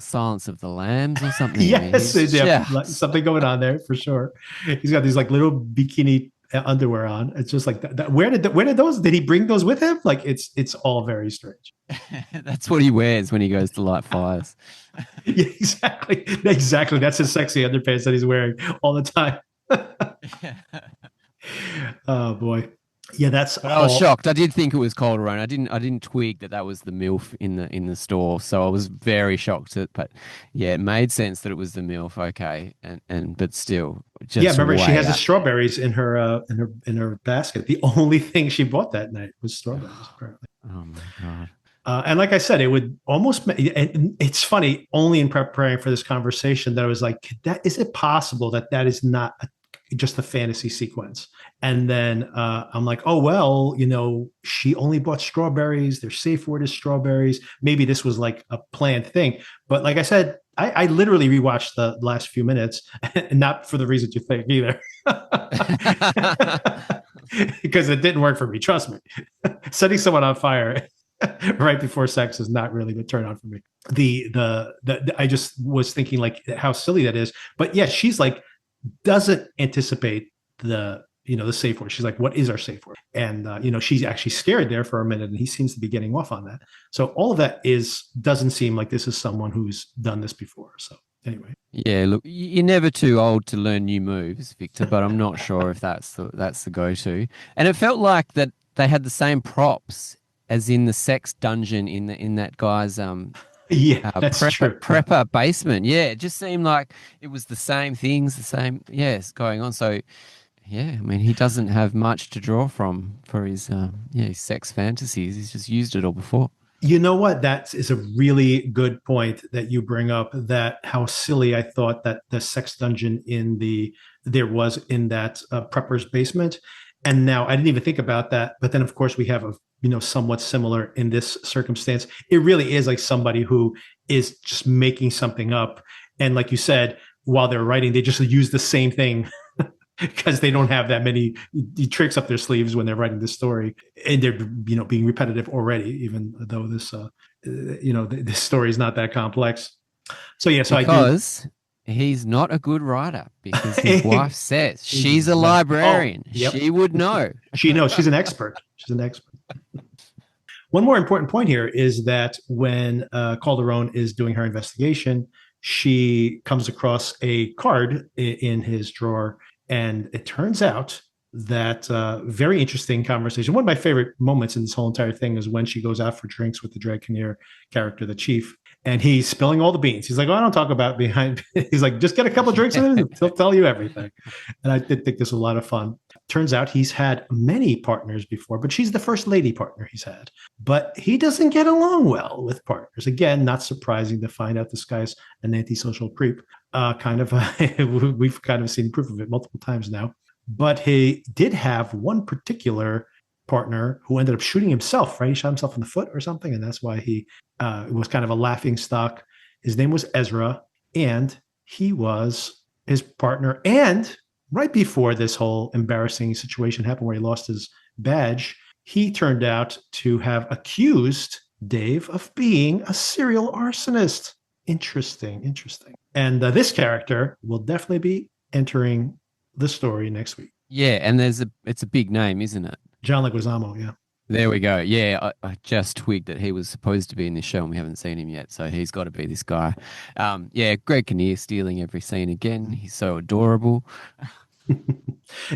Silence of the Lambs or something. I mean, Yes, he's yeah, like just something going on there for sure. He's got these like little bikini underwear on. It's just like that. Where did those? Did he bring those with him? Like it's all very strange. That's what he wears when he goes to light fires. Yeah, exactly. Exactly. That's his sexy underpants that he's wearing all the time. Oh boy. Yeah, that's But I was shocked. I did think it was Calderone. I didn't twig that was the MILF in the store. So I was very shocked but yeah, it made sense that it was the MILF. Okay, and but still, just yeah. Remember, she has the up. strawberries in her basket. The only thing she bought that night was strawberries, apparently. Oh my god. And like I said, it would almost. And it's funny. Only in preparing for this conversation that I was like, is it possible that is not just a fantasy sequence? And then I'm like, oh, well, she only bought strawberries. Their safe word is strawberries. Maybe this was like a planned thing. But like I said, I literally rewatched the last few minutes, and not for the reasons you think either. Because it didn't work for me. Trust me. Setting someone on fire right before sex is not really the turn on for me. I just was thinking like how silly that is. But yeah, she's like, doesn't anticipate the safe word. She's like, what is our safe word? And she's actually scared there for a minute, and he seems to be getting off on that. So all of that doesn't seem like this is someone who's done this before. So anyway. Yeah, look, you're never too old to learn new moves, Victor, but I'm not sure if that's the go-to. And it felt like that they had the same props as in the sex dungeon in that guy's yeah, that's true. Prepper basement. Yeah, it just seemed like it was the same things, yes, going on. So yeah, I mean, he doesn't have much to draw from for his his sex fantasies. He's just used it all before. You know what? That is a really good point that you bring up. That how silly I thought that the sex dungeon there was in that prepper's basement, and now I didn't even think about that. But then, of course, we have a somewhat similar in this circumstance. It really is like somebody who is just making something up, and like you said, while they're writing, they just use the same thing. Because they don't have that many tricks up their sleeves when they're writing this story, and they're being repetitive already, even though this this story is not that complex. So yeah, so because he's not a good writer, because his wife says she's a librarian. Oh, yep. She would know. She knows. She's an expert. She's an expert. One more important point here is that when Calderone is doing her investigation, she comes across a card in his drawer. And it turns out that very interesting conversation. One of my favorite moments in this whole entire thing is when she goes out for drinks with the Drag Kinnear character, the chief, and he's spilling all the beans. He's like, oh, I don't talk about behind. He's like, just get a couple of drinks in and he'll tell you everything. And I did think this was a lot of fun. Turns out he's had many partners before, but she's the first lady partner he's had. But he doesn't get along well with partners. Again, not surprising to find out this guy's an antisocial creep. We've kind of seen proof of it multiple times now. But he did have one particular partner who ended up shooting himself, right? He shot himself in the foot or something. And that's why he was kind of a laughing stock. His name was Ezra, and he was his partner. And right before this whole embarrassing situation happened where he lost his badge, he turned out to have accused Dave of being a serial arsonist. Interesting. And this character will definitely be entering the story next week. Yeah, and it's a big name, isn't it? John Leguizamo, yeah. There we go. Yeah, I just twigged that he was supposed to be in this show and we haven't seen him yet, so he's got to be this guy. Yeah, Greg Kinnear stealing every scene again. He's so adorable.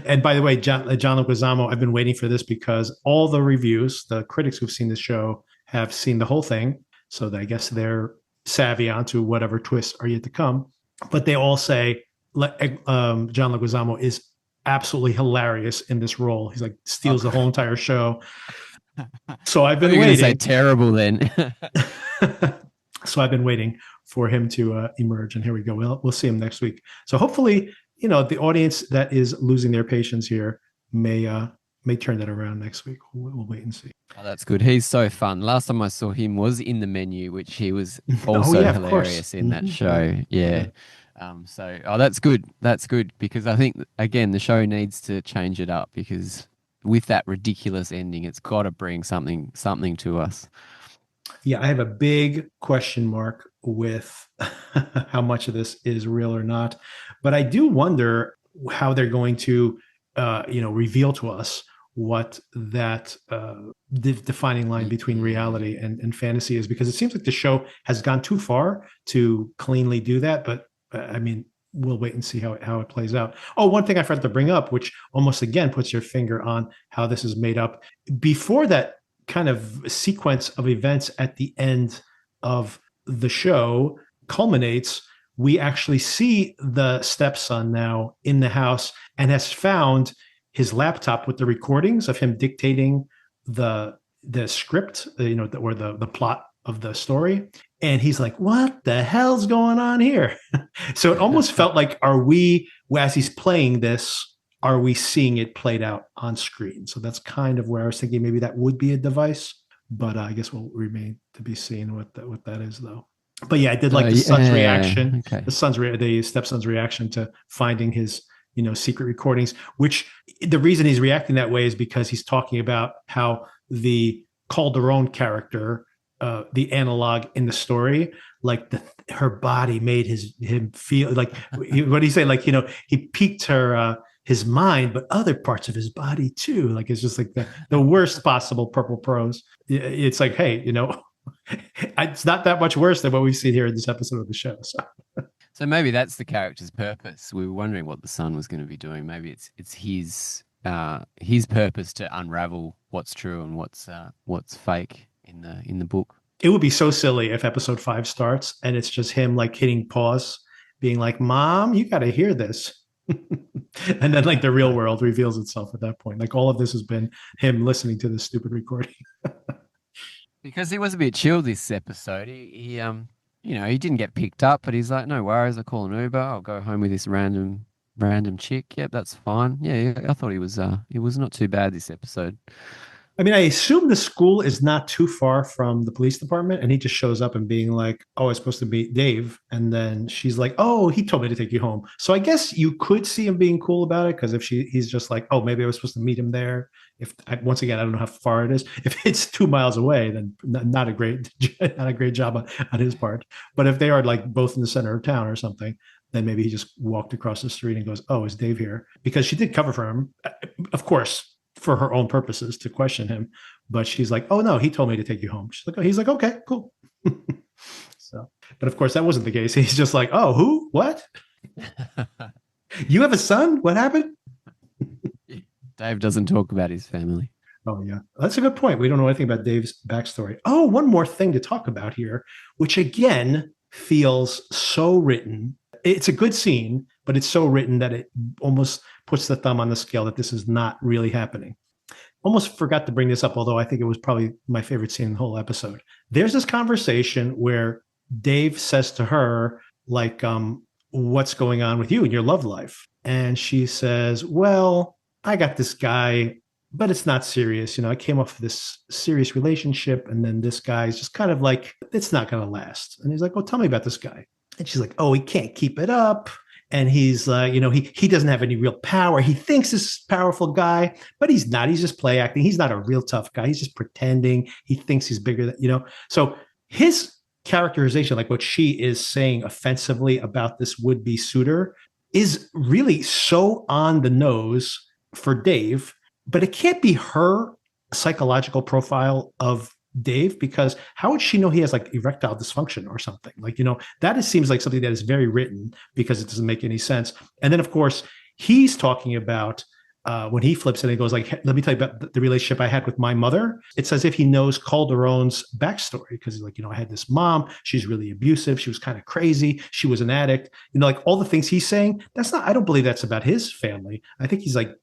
And by the way, John Leguizamo, I've been waiting for this because all the reviews, the critics who've seen the show have seen the whole thing. So I guess they're savvy onto whatever twists are yet to come. But they all say John Leguizamo is absolutely hilarious in this role. He's like steals the whole entire show. So I've been waiting. Say terrible then. So I've been waiting for him to emerge, and here we go. We'll see him next week. So hopefully, the audience that is losing their patience here may turn that around next week. We'll wait and see. Oh, that's good. He's so fun. Last time I saw him was in The Menu, which he was also hilarious in that show. Yeah. That's good. That's good, because I think, again, the show needs to change it up, because with that ridiculous ending, it's got to bring something to us. Yeah, I have a big question mark with how much of this is real or not. But I do wonder how they're going to reveal to us what that defining line between reality and fantasy is, because it seems like the show has gone too far to cleanly do that. But I mean, we'll wait and see how it plays out. Oh, one thing I forgot to bring up, which almost again puts your finger on how this is made up. Before that kind of sequence of events at the end of the show culminates, we actually see the stepson now in the house and has found his laptop with the recordings of him dictating the script, or the plot of the story. And he's like, what the hell's going on here? So it almost felt like, as he's playing this, are we seeing it played out on screen? So that's kind of where I was thinking maybe that would be a device, but I guess will remain to be seen what that is, though. But yeah, I did like the son's reaction, okay. the stepson's reaction to finding his, secret recordings, which the reason he's reacting that way is because he's talking about how the Calderone character, the analog in the story, like her body made him feel like, what do you say? Like, he piqued his mind, but other parts of his body too. Like, it's just like the worst possible purple prose. It's like, hey, it's not that much worse than what we've seen here in this episode of the show. So maybe that's the character's purpose. We were wondering what the son was going to be doing. Maybe it's his purpose to unravel what's true and what's fake in the book. It would be so silly if episode 5 starts and it's just him like hitting pause, being like, "Mom, you got to hear this." And then like the real world reveals itself at that point. Like all of this has been him listening to this stupid recording. Because he was a bit chill this episode. He he didn't get picked up, but he's like, no worries, I'll call an Uber. I'll go home with this random chick. Yep, that's fine. Yeah, I thought he was not too bad this episode. I mean, I assume the school is not too far from the police department, and he just shows up and being like, "Oh, it's supposed to be Dave," and then she's like, "Oh, he told me to take you home." So I guess you could see him being cool about it, because if he's just like, "Oh, maybe I was supposed to meet him there." Once again, I don't know how far it is. If it's 2 miles away, then not a great job on his part. But if they are like both in the center of town or something, then maybe he just walked across the street and goes, "Oh, is Dave here?" Because she did cover for him, of course, for her own purposes to question him. But she's like, "Oh no, he told me to take you home." She's like, he's like, "Okay, cool." So, but of course that wasn't the case. He's just like, "Oh, who? What? You have a son? What happened?" Dave doesn't talk about his family. Oh yeah, that's a good point. We don't know anything about Dave's backstory. Oh, one more thing to talk about here, which again feels so written. It's a good scene, but it's so written that it almost puts the thumb on the scale that this is not really happening. Almost forgot to bring this up, although I think it was probably my favorite scene in the whole episode. There's this conversation where Dave says to her, like, what's going on with you in your love life? And she says, well, I got this guy, but it's not serious. I came off of this serious relationship, and then this guy is just kind of like, it's not going to last. And he's like, well, tell me about this guy. And she's like, oh, he can't keep it up. And he's, he doesn't have any real power. He thinks this powerful guy, but he's not. He's just play acting. He's not a real tough guy. He's just pretending. He thinks he's bigger than, So his characterization, like what she is saying offensively about this would-be suitor, is really so on the nose for Dave, but it can't be her psychological profile of Dave, because how would she know he has like erectile dysfunction or something? Like, seems like something that is very written, because it doesn't make any sense. And then of course he's talking about when he flips it and goes like, let me tell you about the relationship I had with my mother. It's as if he knows Calderone's backstory, because he's like, I had this mom, she's really abusive. She was kind of crazy. She was an addict, like all the things he's saying. I don't believe that's about his family. I think he's like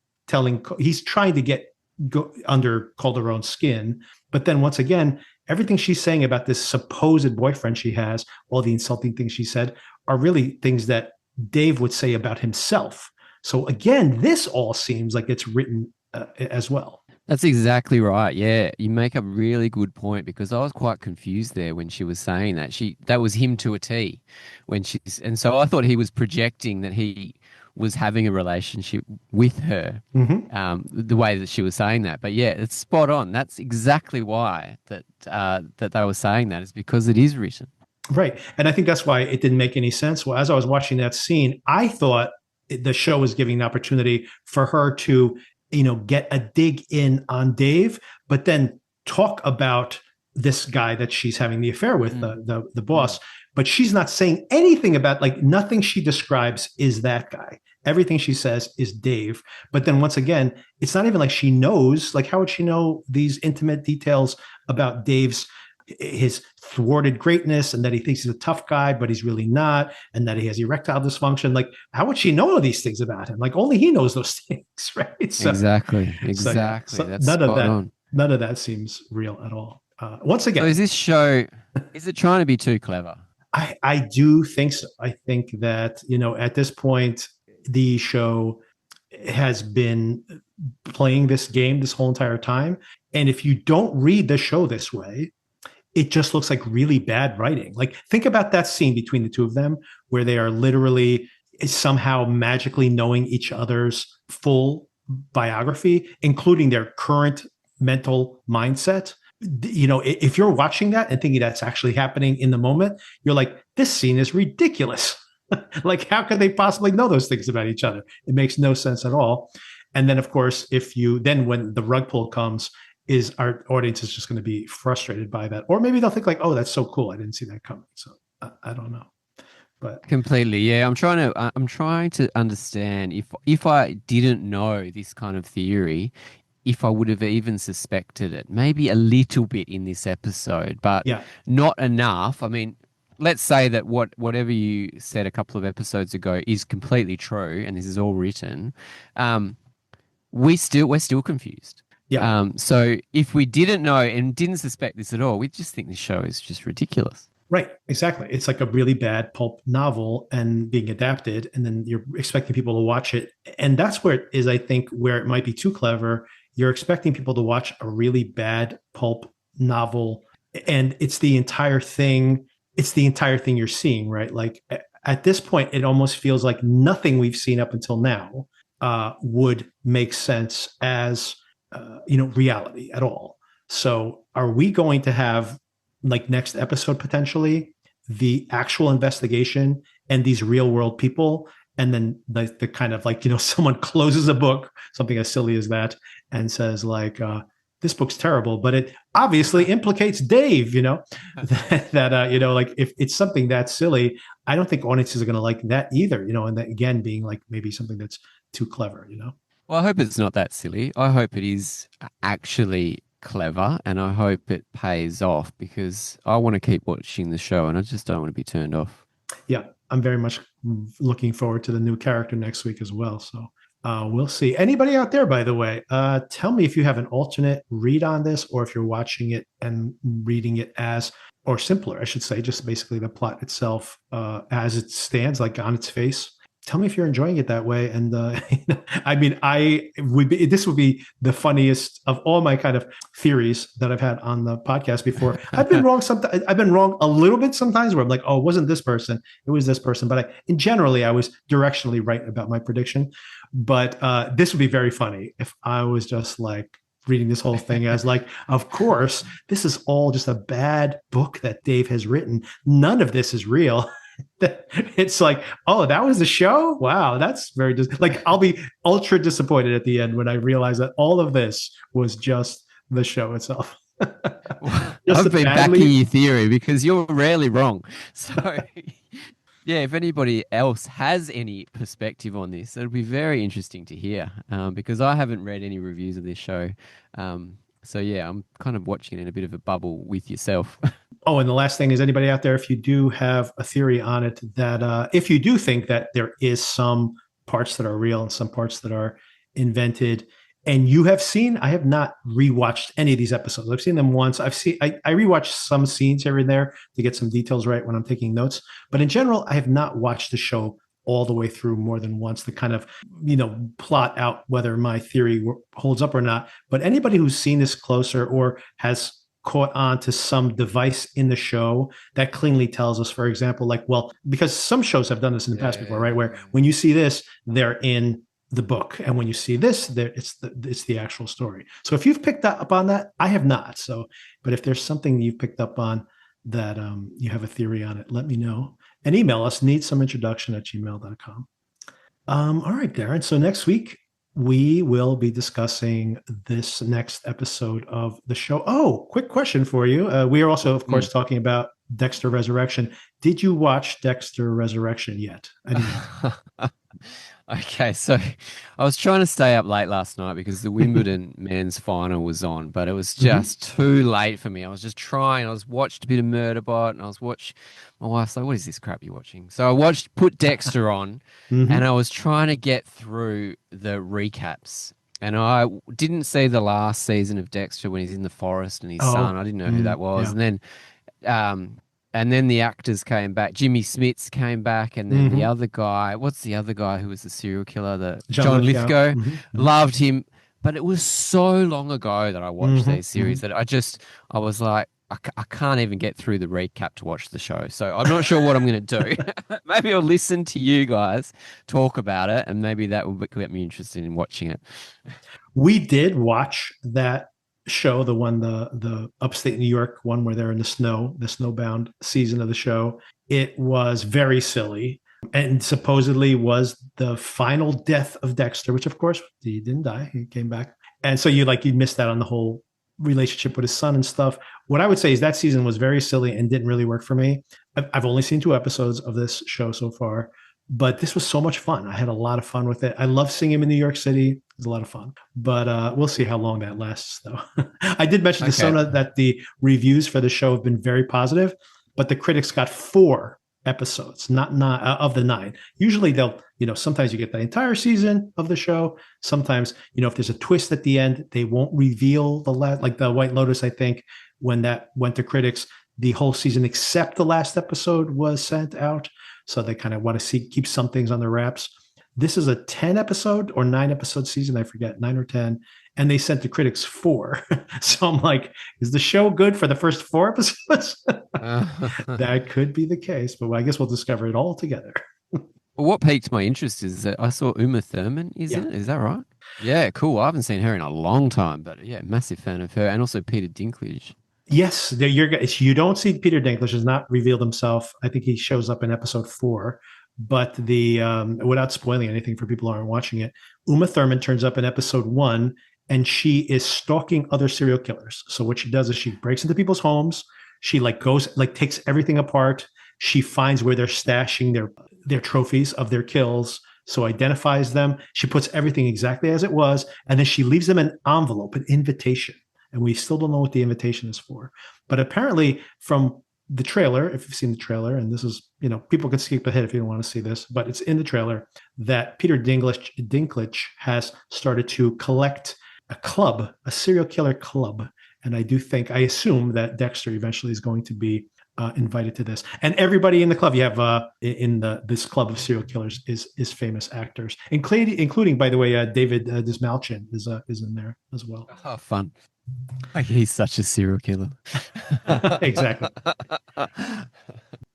he's trying to go under Calderone's skin. But then once again, everything she's saying about this supposed boyfriend she has, all the insulting things she said, are really things that Dave would say about himself. So again, this all seems like it's written as well. That's exactly right. Yeah, you make a really good point, because I was quite confused there when she was saying that. That was him to a T, and so I thought he was projecting that he was having a relationship with her, the way that she was saying that. But yeah, it's spot on. That's exactly why that they were saying that, is because it is written. Right. And I think that's why it didn't make any sense. Well, as I was watching that scene, I thought the show is giving an opportunity for her to, get a dig in on Dave, but then talk about this guy that she's having the affair with, the boss. But she's not saying anything about, like, nothing she describes is that guy. Everything she says is Dave. But then once again, it's not even like she knows, like, how would she know these intimate details about his thwarted greatness, and that he thinks he's a tough guy, but he's really not, and that he has erectile dysfunction? Like, how would she know all these things about him? Like, only he knows those things, right? So, Exactly. So That's none of spot that, on. none of that seems real at all. Once again, So is this show, is it trying to be too clever? I do think so. I think that, at this point, the show has been playing this game this whole entire time. And if you don't read the show this way, it just looks like really bad writing. Like, think about that scene between the two of them where they are literally somehow magically knowing each other's full biography, including their current mental mindset. If you're watching that and thinking that's actually happening in the moment, you're like, this scene is ridiculous. Like, how could they possibly know those things about each other? It makes no sense at all. And then, of course, when the rug pull comes, is our audience is just going to be frustrated by that. Or maybe they'll think like, oh, that's so cool, I didn't see that coming. So I don't know. But Completely, yeah. I'm trying to understand if I didn't know this kind of theory, if I would have even suspected it. Maybe a little bit in this episode, but yeah, not enough. I mean, let's say that whatever you said a couple of episodes ago is completely true, and this is all written. We're still confused. yeah. So if we didn't know and didn't suspect this at all, we just think this show is just ridiculous. Right, exactly. It's like a really bad pulp novel and being adapted, and then you're expecting people to watch it. And that's where it is, I think, where it might be too clever. You're expecting people to watch a really bad pulp novel, and it's the entire thing. It's the entire thing you're seeing, right? Like, at this point, it almost feels like nothing we've seen up until now would make sense as reality at all. So are we going to have, like, next episode potentially the actual investigation and these real world people, and then the kind of like, someone closes a book, something as silly as that, and says like, this book's terrible, but it obviously implicates Dave, like, if it's something that silly, I don't think audiences are going to like that either, and that, again, being like maybe something that's too clever. Well, I hope it's not that silly. I hope it is actually clever, and I hope it pays off, because I want to keep watching the show and I just don't want to be turned off. Yeah, I'm very much looking forward to the new character next week as well. So we'll see. Anybody out there, by the way, tell me if you have an alternate read on this, or if you're watching it and reading it as, or simpler, I should say, just basically the plot itself as it stands, like on its face. Tell me if you're enjoying it that way. And I mean, this would be the funniest of all my kind of theories that I've had on the podcast before. I've been wrong sometimes. I've been wrong a little bit sometimes, where I'm like, oh, it wasn't this person, it was this person. But generally, I was directionally right about my prediction. But this would be very funny if I was just like reading this whole thing as like, of course, this is all just a bad book that Dave has written. None of this is real. It's like, oh, that was the show? Wow, that's very like, I'll be ultra disappointed at the end when I realize that all of this was just the show itself. I've been backing your theory because you're rarely wrong. So yeah, if anybody else has any perspective on this, it'll be very interesting to hear, because I haven't read any reviews of this show. So yeah, I'm kind of watching it in a bit of a bubble with yourself. Oh, and the last thing is, anybody out there, if you do have a theory on it, that if you do think that there is some parts that are real and some parts that are invented, and you have seen, I have not rewatched any of these episodes. I've seen them once. I rewatched some scenes here and there to get some details right when I'm taking notes. But in general, I have not watched the show all the way through more than once to kind of, plot out whether my theory holds up or not. But anybody who's seen this closer or has caught on to some device in the show that cleanly tells us, for example, like, well, because some shows have done this in the past before, right? Where when you see this, they're in the book, and when you see this, it's the actual story. So if you've picked up on that, I have not. So, but if there's something you've picked up on that you have a theory on it, let me know, and email us, needsomeintroduction@gmail.com. All right, Darren. So next week we will be discussing this next episode of the show. Oh, quick question for you. We are also, of course, talking about Dexter Resurrection. Did you watch Dexter Resurrection yet? I didn't know. Okay, so I was trying to stay up late last night because the Wimbledon men's final was on, but it was Mhm. just too late for me. I was just trying. I was watched a bit of Murderbot, and my wife's like, "What is this crap you're watching?" So I put Dexter on, and I Mhm. was trying to get through the recaps. And I didn't see the last season of Dexter when he's in the forest and his son. Oh, I didn't know who that was. yeah. Um, and then the actors came back. Jimmy Smits came back, and then the Hmm. other guy. What's the other guy who was the serial killer? The John John Lithgow. Lithgow. Hmm. Loved him, but it was so long ago that I watched Hmm. these series Hmm. that I was like, I can't even get through the recap to watch the show. So I'm not sure what I'm going to do. Maybe I'll listen to you guys talk about it, and maybe that will get me interested in watching it. We did watch that show, the upstate New York one where they're in the snowbound season of the show. It was very silly and supposedly was the final death of Dexter, which of course he didn't die. He came back. And so you missed out on the whole relationship with his son and stuff. What I would say is that season was very silly and didn't really work for me. I've only seen 2 episodes of this show so far, but this was so much fun. I had a lot of fun with it. I love seeing him in New York City. It was a lot of fun, but we'll see how long that lasts, though. I did mention to Okay. Sona that the reviews for the show have been very positive, but the critics got 4 episodes, not nine of the 9. Usually sometimes you get the entire season of the show. Sometimes, if there's a twist at the end, they won't reveal the last, like the White Lotus, I think, when that went to critics, the whole season except the last episode was sent out. So they kind of want to keep some things on their wraps. This is a 10 episode or 9 episode season. I forget, 9 or 10. And they sent the critics 4. So I'm like, is the show good for the first 4 episodes? That could be the case, but I guess we'll discover it all together. Well, what piqued my interest is that I saw Uma Thurman is Yeah. in it. Is that right? Yeah, cool. I haven't seen her in a long time, but yeah, massive fan of her, and also Peter Dinklage. Yes, you don't see Peter Dinklage has not revealed himself. I think he shows up in episode 4, but the without spoiling anything for people who aren't watching it, Uma Thurman turns up in episode 1, and she is stalking other serial killers. So what she does is she breaks into people's homes. She takes everything apart. She finds where they're stashing their trophies of their kills. So identifies them. She puts everything exactly as it was, and then she leaves them an envelope, an invitation, and we still don't know what the invitation is for. But apparently, from the trailer, if you've seen the trailer, and this is, people can skip ahead if you don't want to see this, but it's in the trailer that Peter Dinklage has started to collect a club, a serial killer club. And I assume that Dexter eventually is going to be invited to this. And everybody in the club, you have this club of serial killers is famous actors, including by the way, David Dismalchin is in there as well. Oh, fun. He's such a serial killer. Exactly.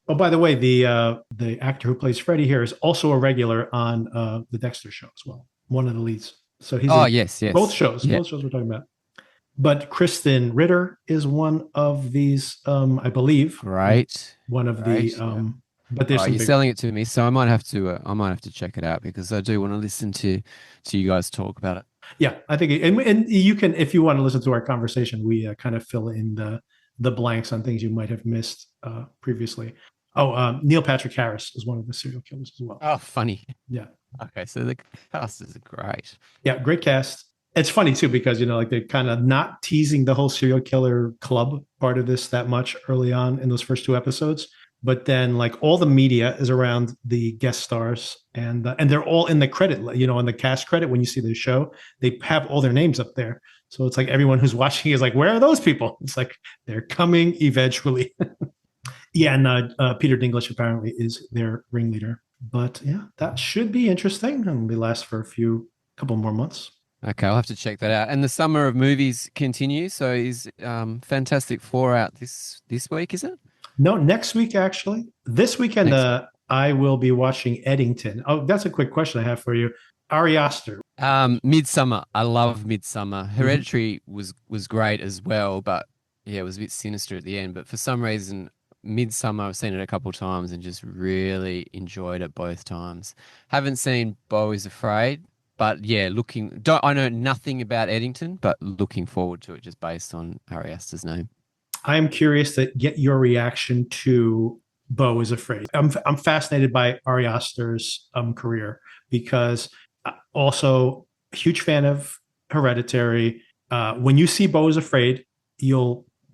Oh, by the way, the actor who plays Freddy here is also a regular on the Dexter show as well, one of the leads. So he's Oh, in yes, both yes. shows. Yeah. Both shows we're talking about. But Kristen Ritter is one of these, I believe, Great. one of the. Great. Yeah. But All there's right, some you're big. selling it to me, so I might have to check it out because I do want to listen to you guys talk about it. Yeah, I think, and you can, if you want to listen to our conversation, we kind of fill in the blanks on things you might have missed previously. Oh, Neil Patrick Harris is one of the serial killers as well. Oh, funny. Yeah. Okay, so the cast is great. Yeah, great cast. It's funny too because like they're kind of not teasing the whole serial killer club part of this that much early on in those first 2 episodes, but then like all the media is around the guest stars and they're all in the credit, in the cast credit when you see the show, they have all their names up there. So it's like everyone who's watching is like, where are those people? It's like they're coming eventually. Yeah, and Peter Dinklage apparently is their ringleader. But yeah, that should be interesting and will last for couple more months. Okay, I'll have to check that out. And the summer of movies continues. So is Fantastic Four out this week? Is it No, next week actually. This weekend, next week? I will be watching Edington. Oh, that's a quick question I have for you. Ari Aster. Midsummer. I love Midsummer. Mhm. Hereditary was great as well, but yeah, it was a bit sinister at the end. But for some reason, Midsummer, I've seen it a couple times and just really enjoyed it both times. Haven't seen Beau is Afraid, but yeah, I know nothing about Edington, but looking forward to it just based on Ari Aster's name. I'm curious to get your reaction to Beau is Afraid. I'm fascinated by Ari Aster's career because also a huge fan of Hereditary. When you see Beau is Afraid,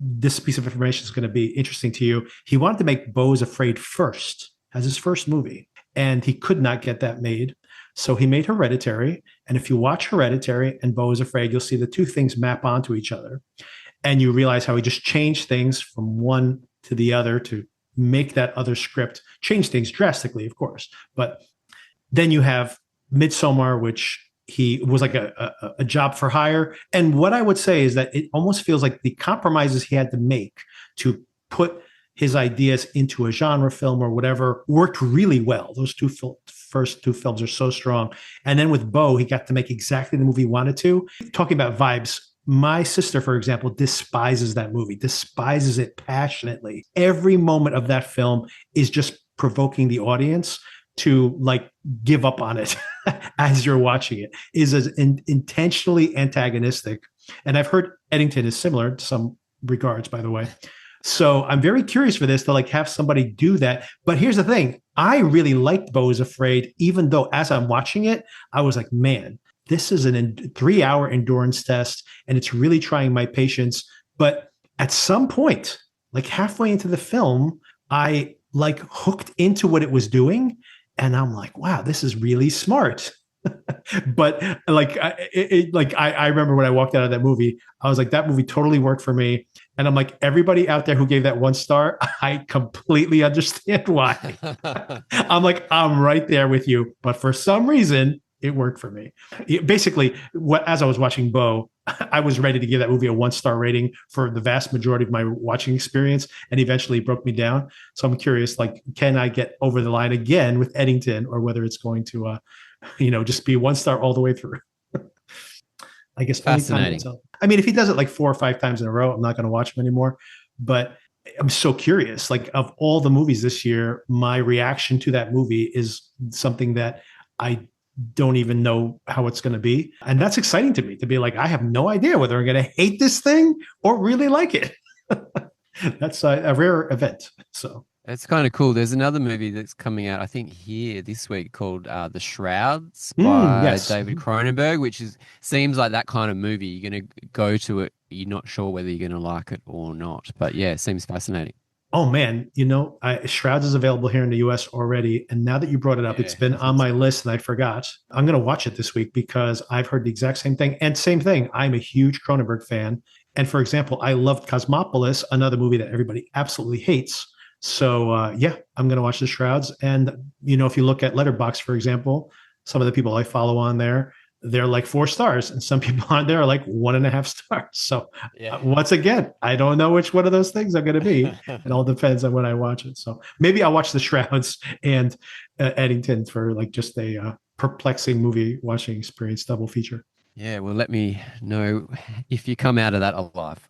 this piece of information is going to be interesting to you. He wanted to make Beau is Afraid first as his first movie, and he could not get that made. So he made Hereditary. And if you watch Hereditary and Beau is Afraid, you'll see the two things map onto each other. And you realize how he just changed things from one to the other to make that other script change things drastically, of course. But then you have Midsommar, which he was like a job for hire. And what I would say is that it almost feels like the compromises he had to make to put his ideas into a genre film or whatever worked really well. Those first two films are so strong. And then with Beau, he got to make exactly the movie he wanted to. Talking about vibes, my sister, for example, despises that movie, despises it passionately. Every moment of that film is just provoking the audience to like give up on it as you're watching it, is as intentionally antagonistic. And I've heard Edington is similar to some regards, by the way. So I'm very curious for this to like have somebody do that. But here's the thing. I really liked Beau is Afraid, even though as I'm watching it, I was like, man, this is a 3-hour endurance test and it's really trying my patience. But at some point, like halfway into the film, I like hooked into what it was doing. And I'm like, wow, this is really smart. But like, I remember when I walked out of that movie, I was like, that movie totally worked for me. And I'm like, everybody out there who gave that 1 star, I completely understand why. I'm like, I'm right there with you. But for some reason, it worked for me. Basically, as I was watching Beau, I was ready to give that movie a 1-star rating for the vast majority of my watching experience, and eventually it broke me down. So I'm curious, like, can I get over the line again with Edington, or whether it's going to, just be 1 star all the way through? I guess fascinating. I mean, if he does it like 4 or 5 times in a row, I'm not going to watch him anymore. But I'm so curious. Like, of all the movies this year, my reaction to that movie is something that I don't even know how it's going to be. And that's exciting to me, to be like, I have no idea whether I'm going to hate this thing or really like it. That's a rare event. So it's kind of cool. There's another movie that's coming out, I think, here this week called The Shrouds by yes. David Cronenberg, which seems like that kind of movie. You're going to go to it. You're not sure whether you're going to like it or not. But yeah, it seems fascinating. Oh man, Shrouds is available here in the US already. And now that you brought it up, it's been on my list and I forgot. I'm going to watch it this week because I've heard the exact same thing. And same thing, I'm a huge Cronenberg fan. And for example, I loved Cosmopolis, another movie that everybody absolutely hates. So yeah, I'm going to watch the Shrouds. And, if you look at Letterboxd, for example, some of the people I follow on there, they're like 4 stars, and some people on there are like 1.5 stars. So once again, I don't know which one of those things I'm going to be. It all depends on when I watch it. So maybe I'll watch the Shrouds and Edington for like just a perplexing movie watching experience, double feature. Yeah, well, let me know if you come out of that alive.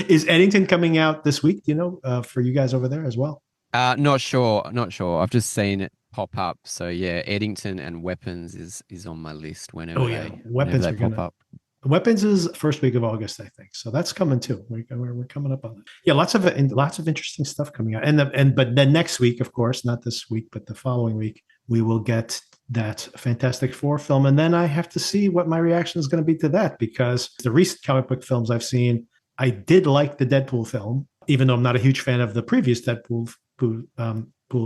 Is Edington coming out this week? For you guys over there as well? Not sure. I've just seen it pop up. So yeah, Edington and Weapons is on my list whenever Weapons they pop up. Weapons is first week of August, I think. So that's coming too. We're coming up on it. Yeah, lots of interesting stuff coming out. But then next week, of course, not this week, but the following week, we will get that Fantastic Four film. And then I have to see what my reaction is going to be to that, because the recent comic book films I've seen, I did like the Deadpool film, even though I'm not a huge fan of the previous Deadpool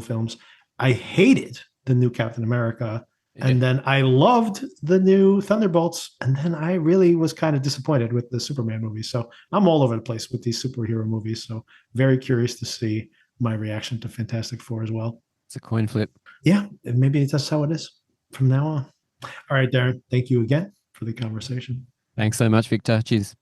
films. I hated the new Captain America. And then I loved the new Thunderbolts. And then I really was kind of disappointed with the Superman movie. So I'm all over the place with these superhero movies. So very curious to see my reaction to Fantastic Four as well. It's a coin flip. Yeah, maybe that's how it is from now on. All right, Darren, thank you again for the conversation. Thanks so much, Victor. Cheers.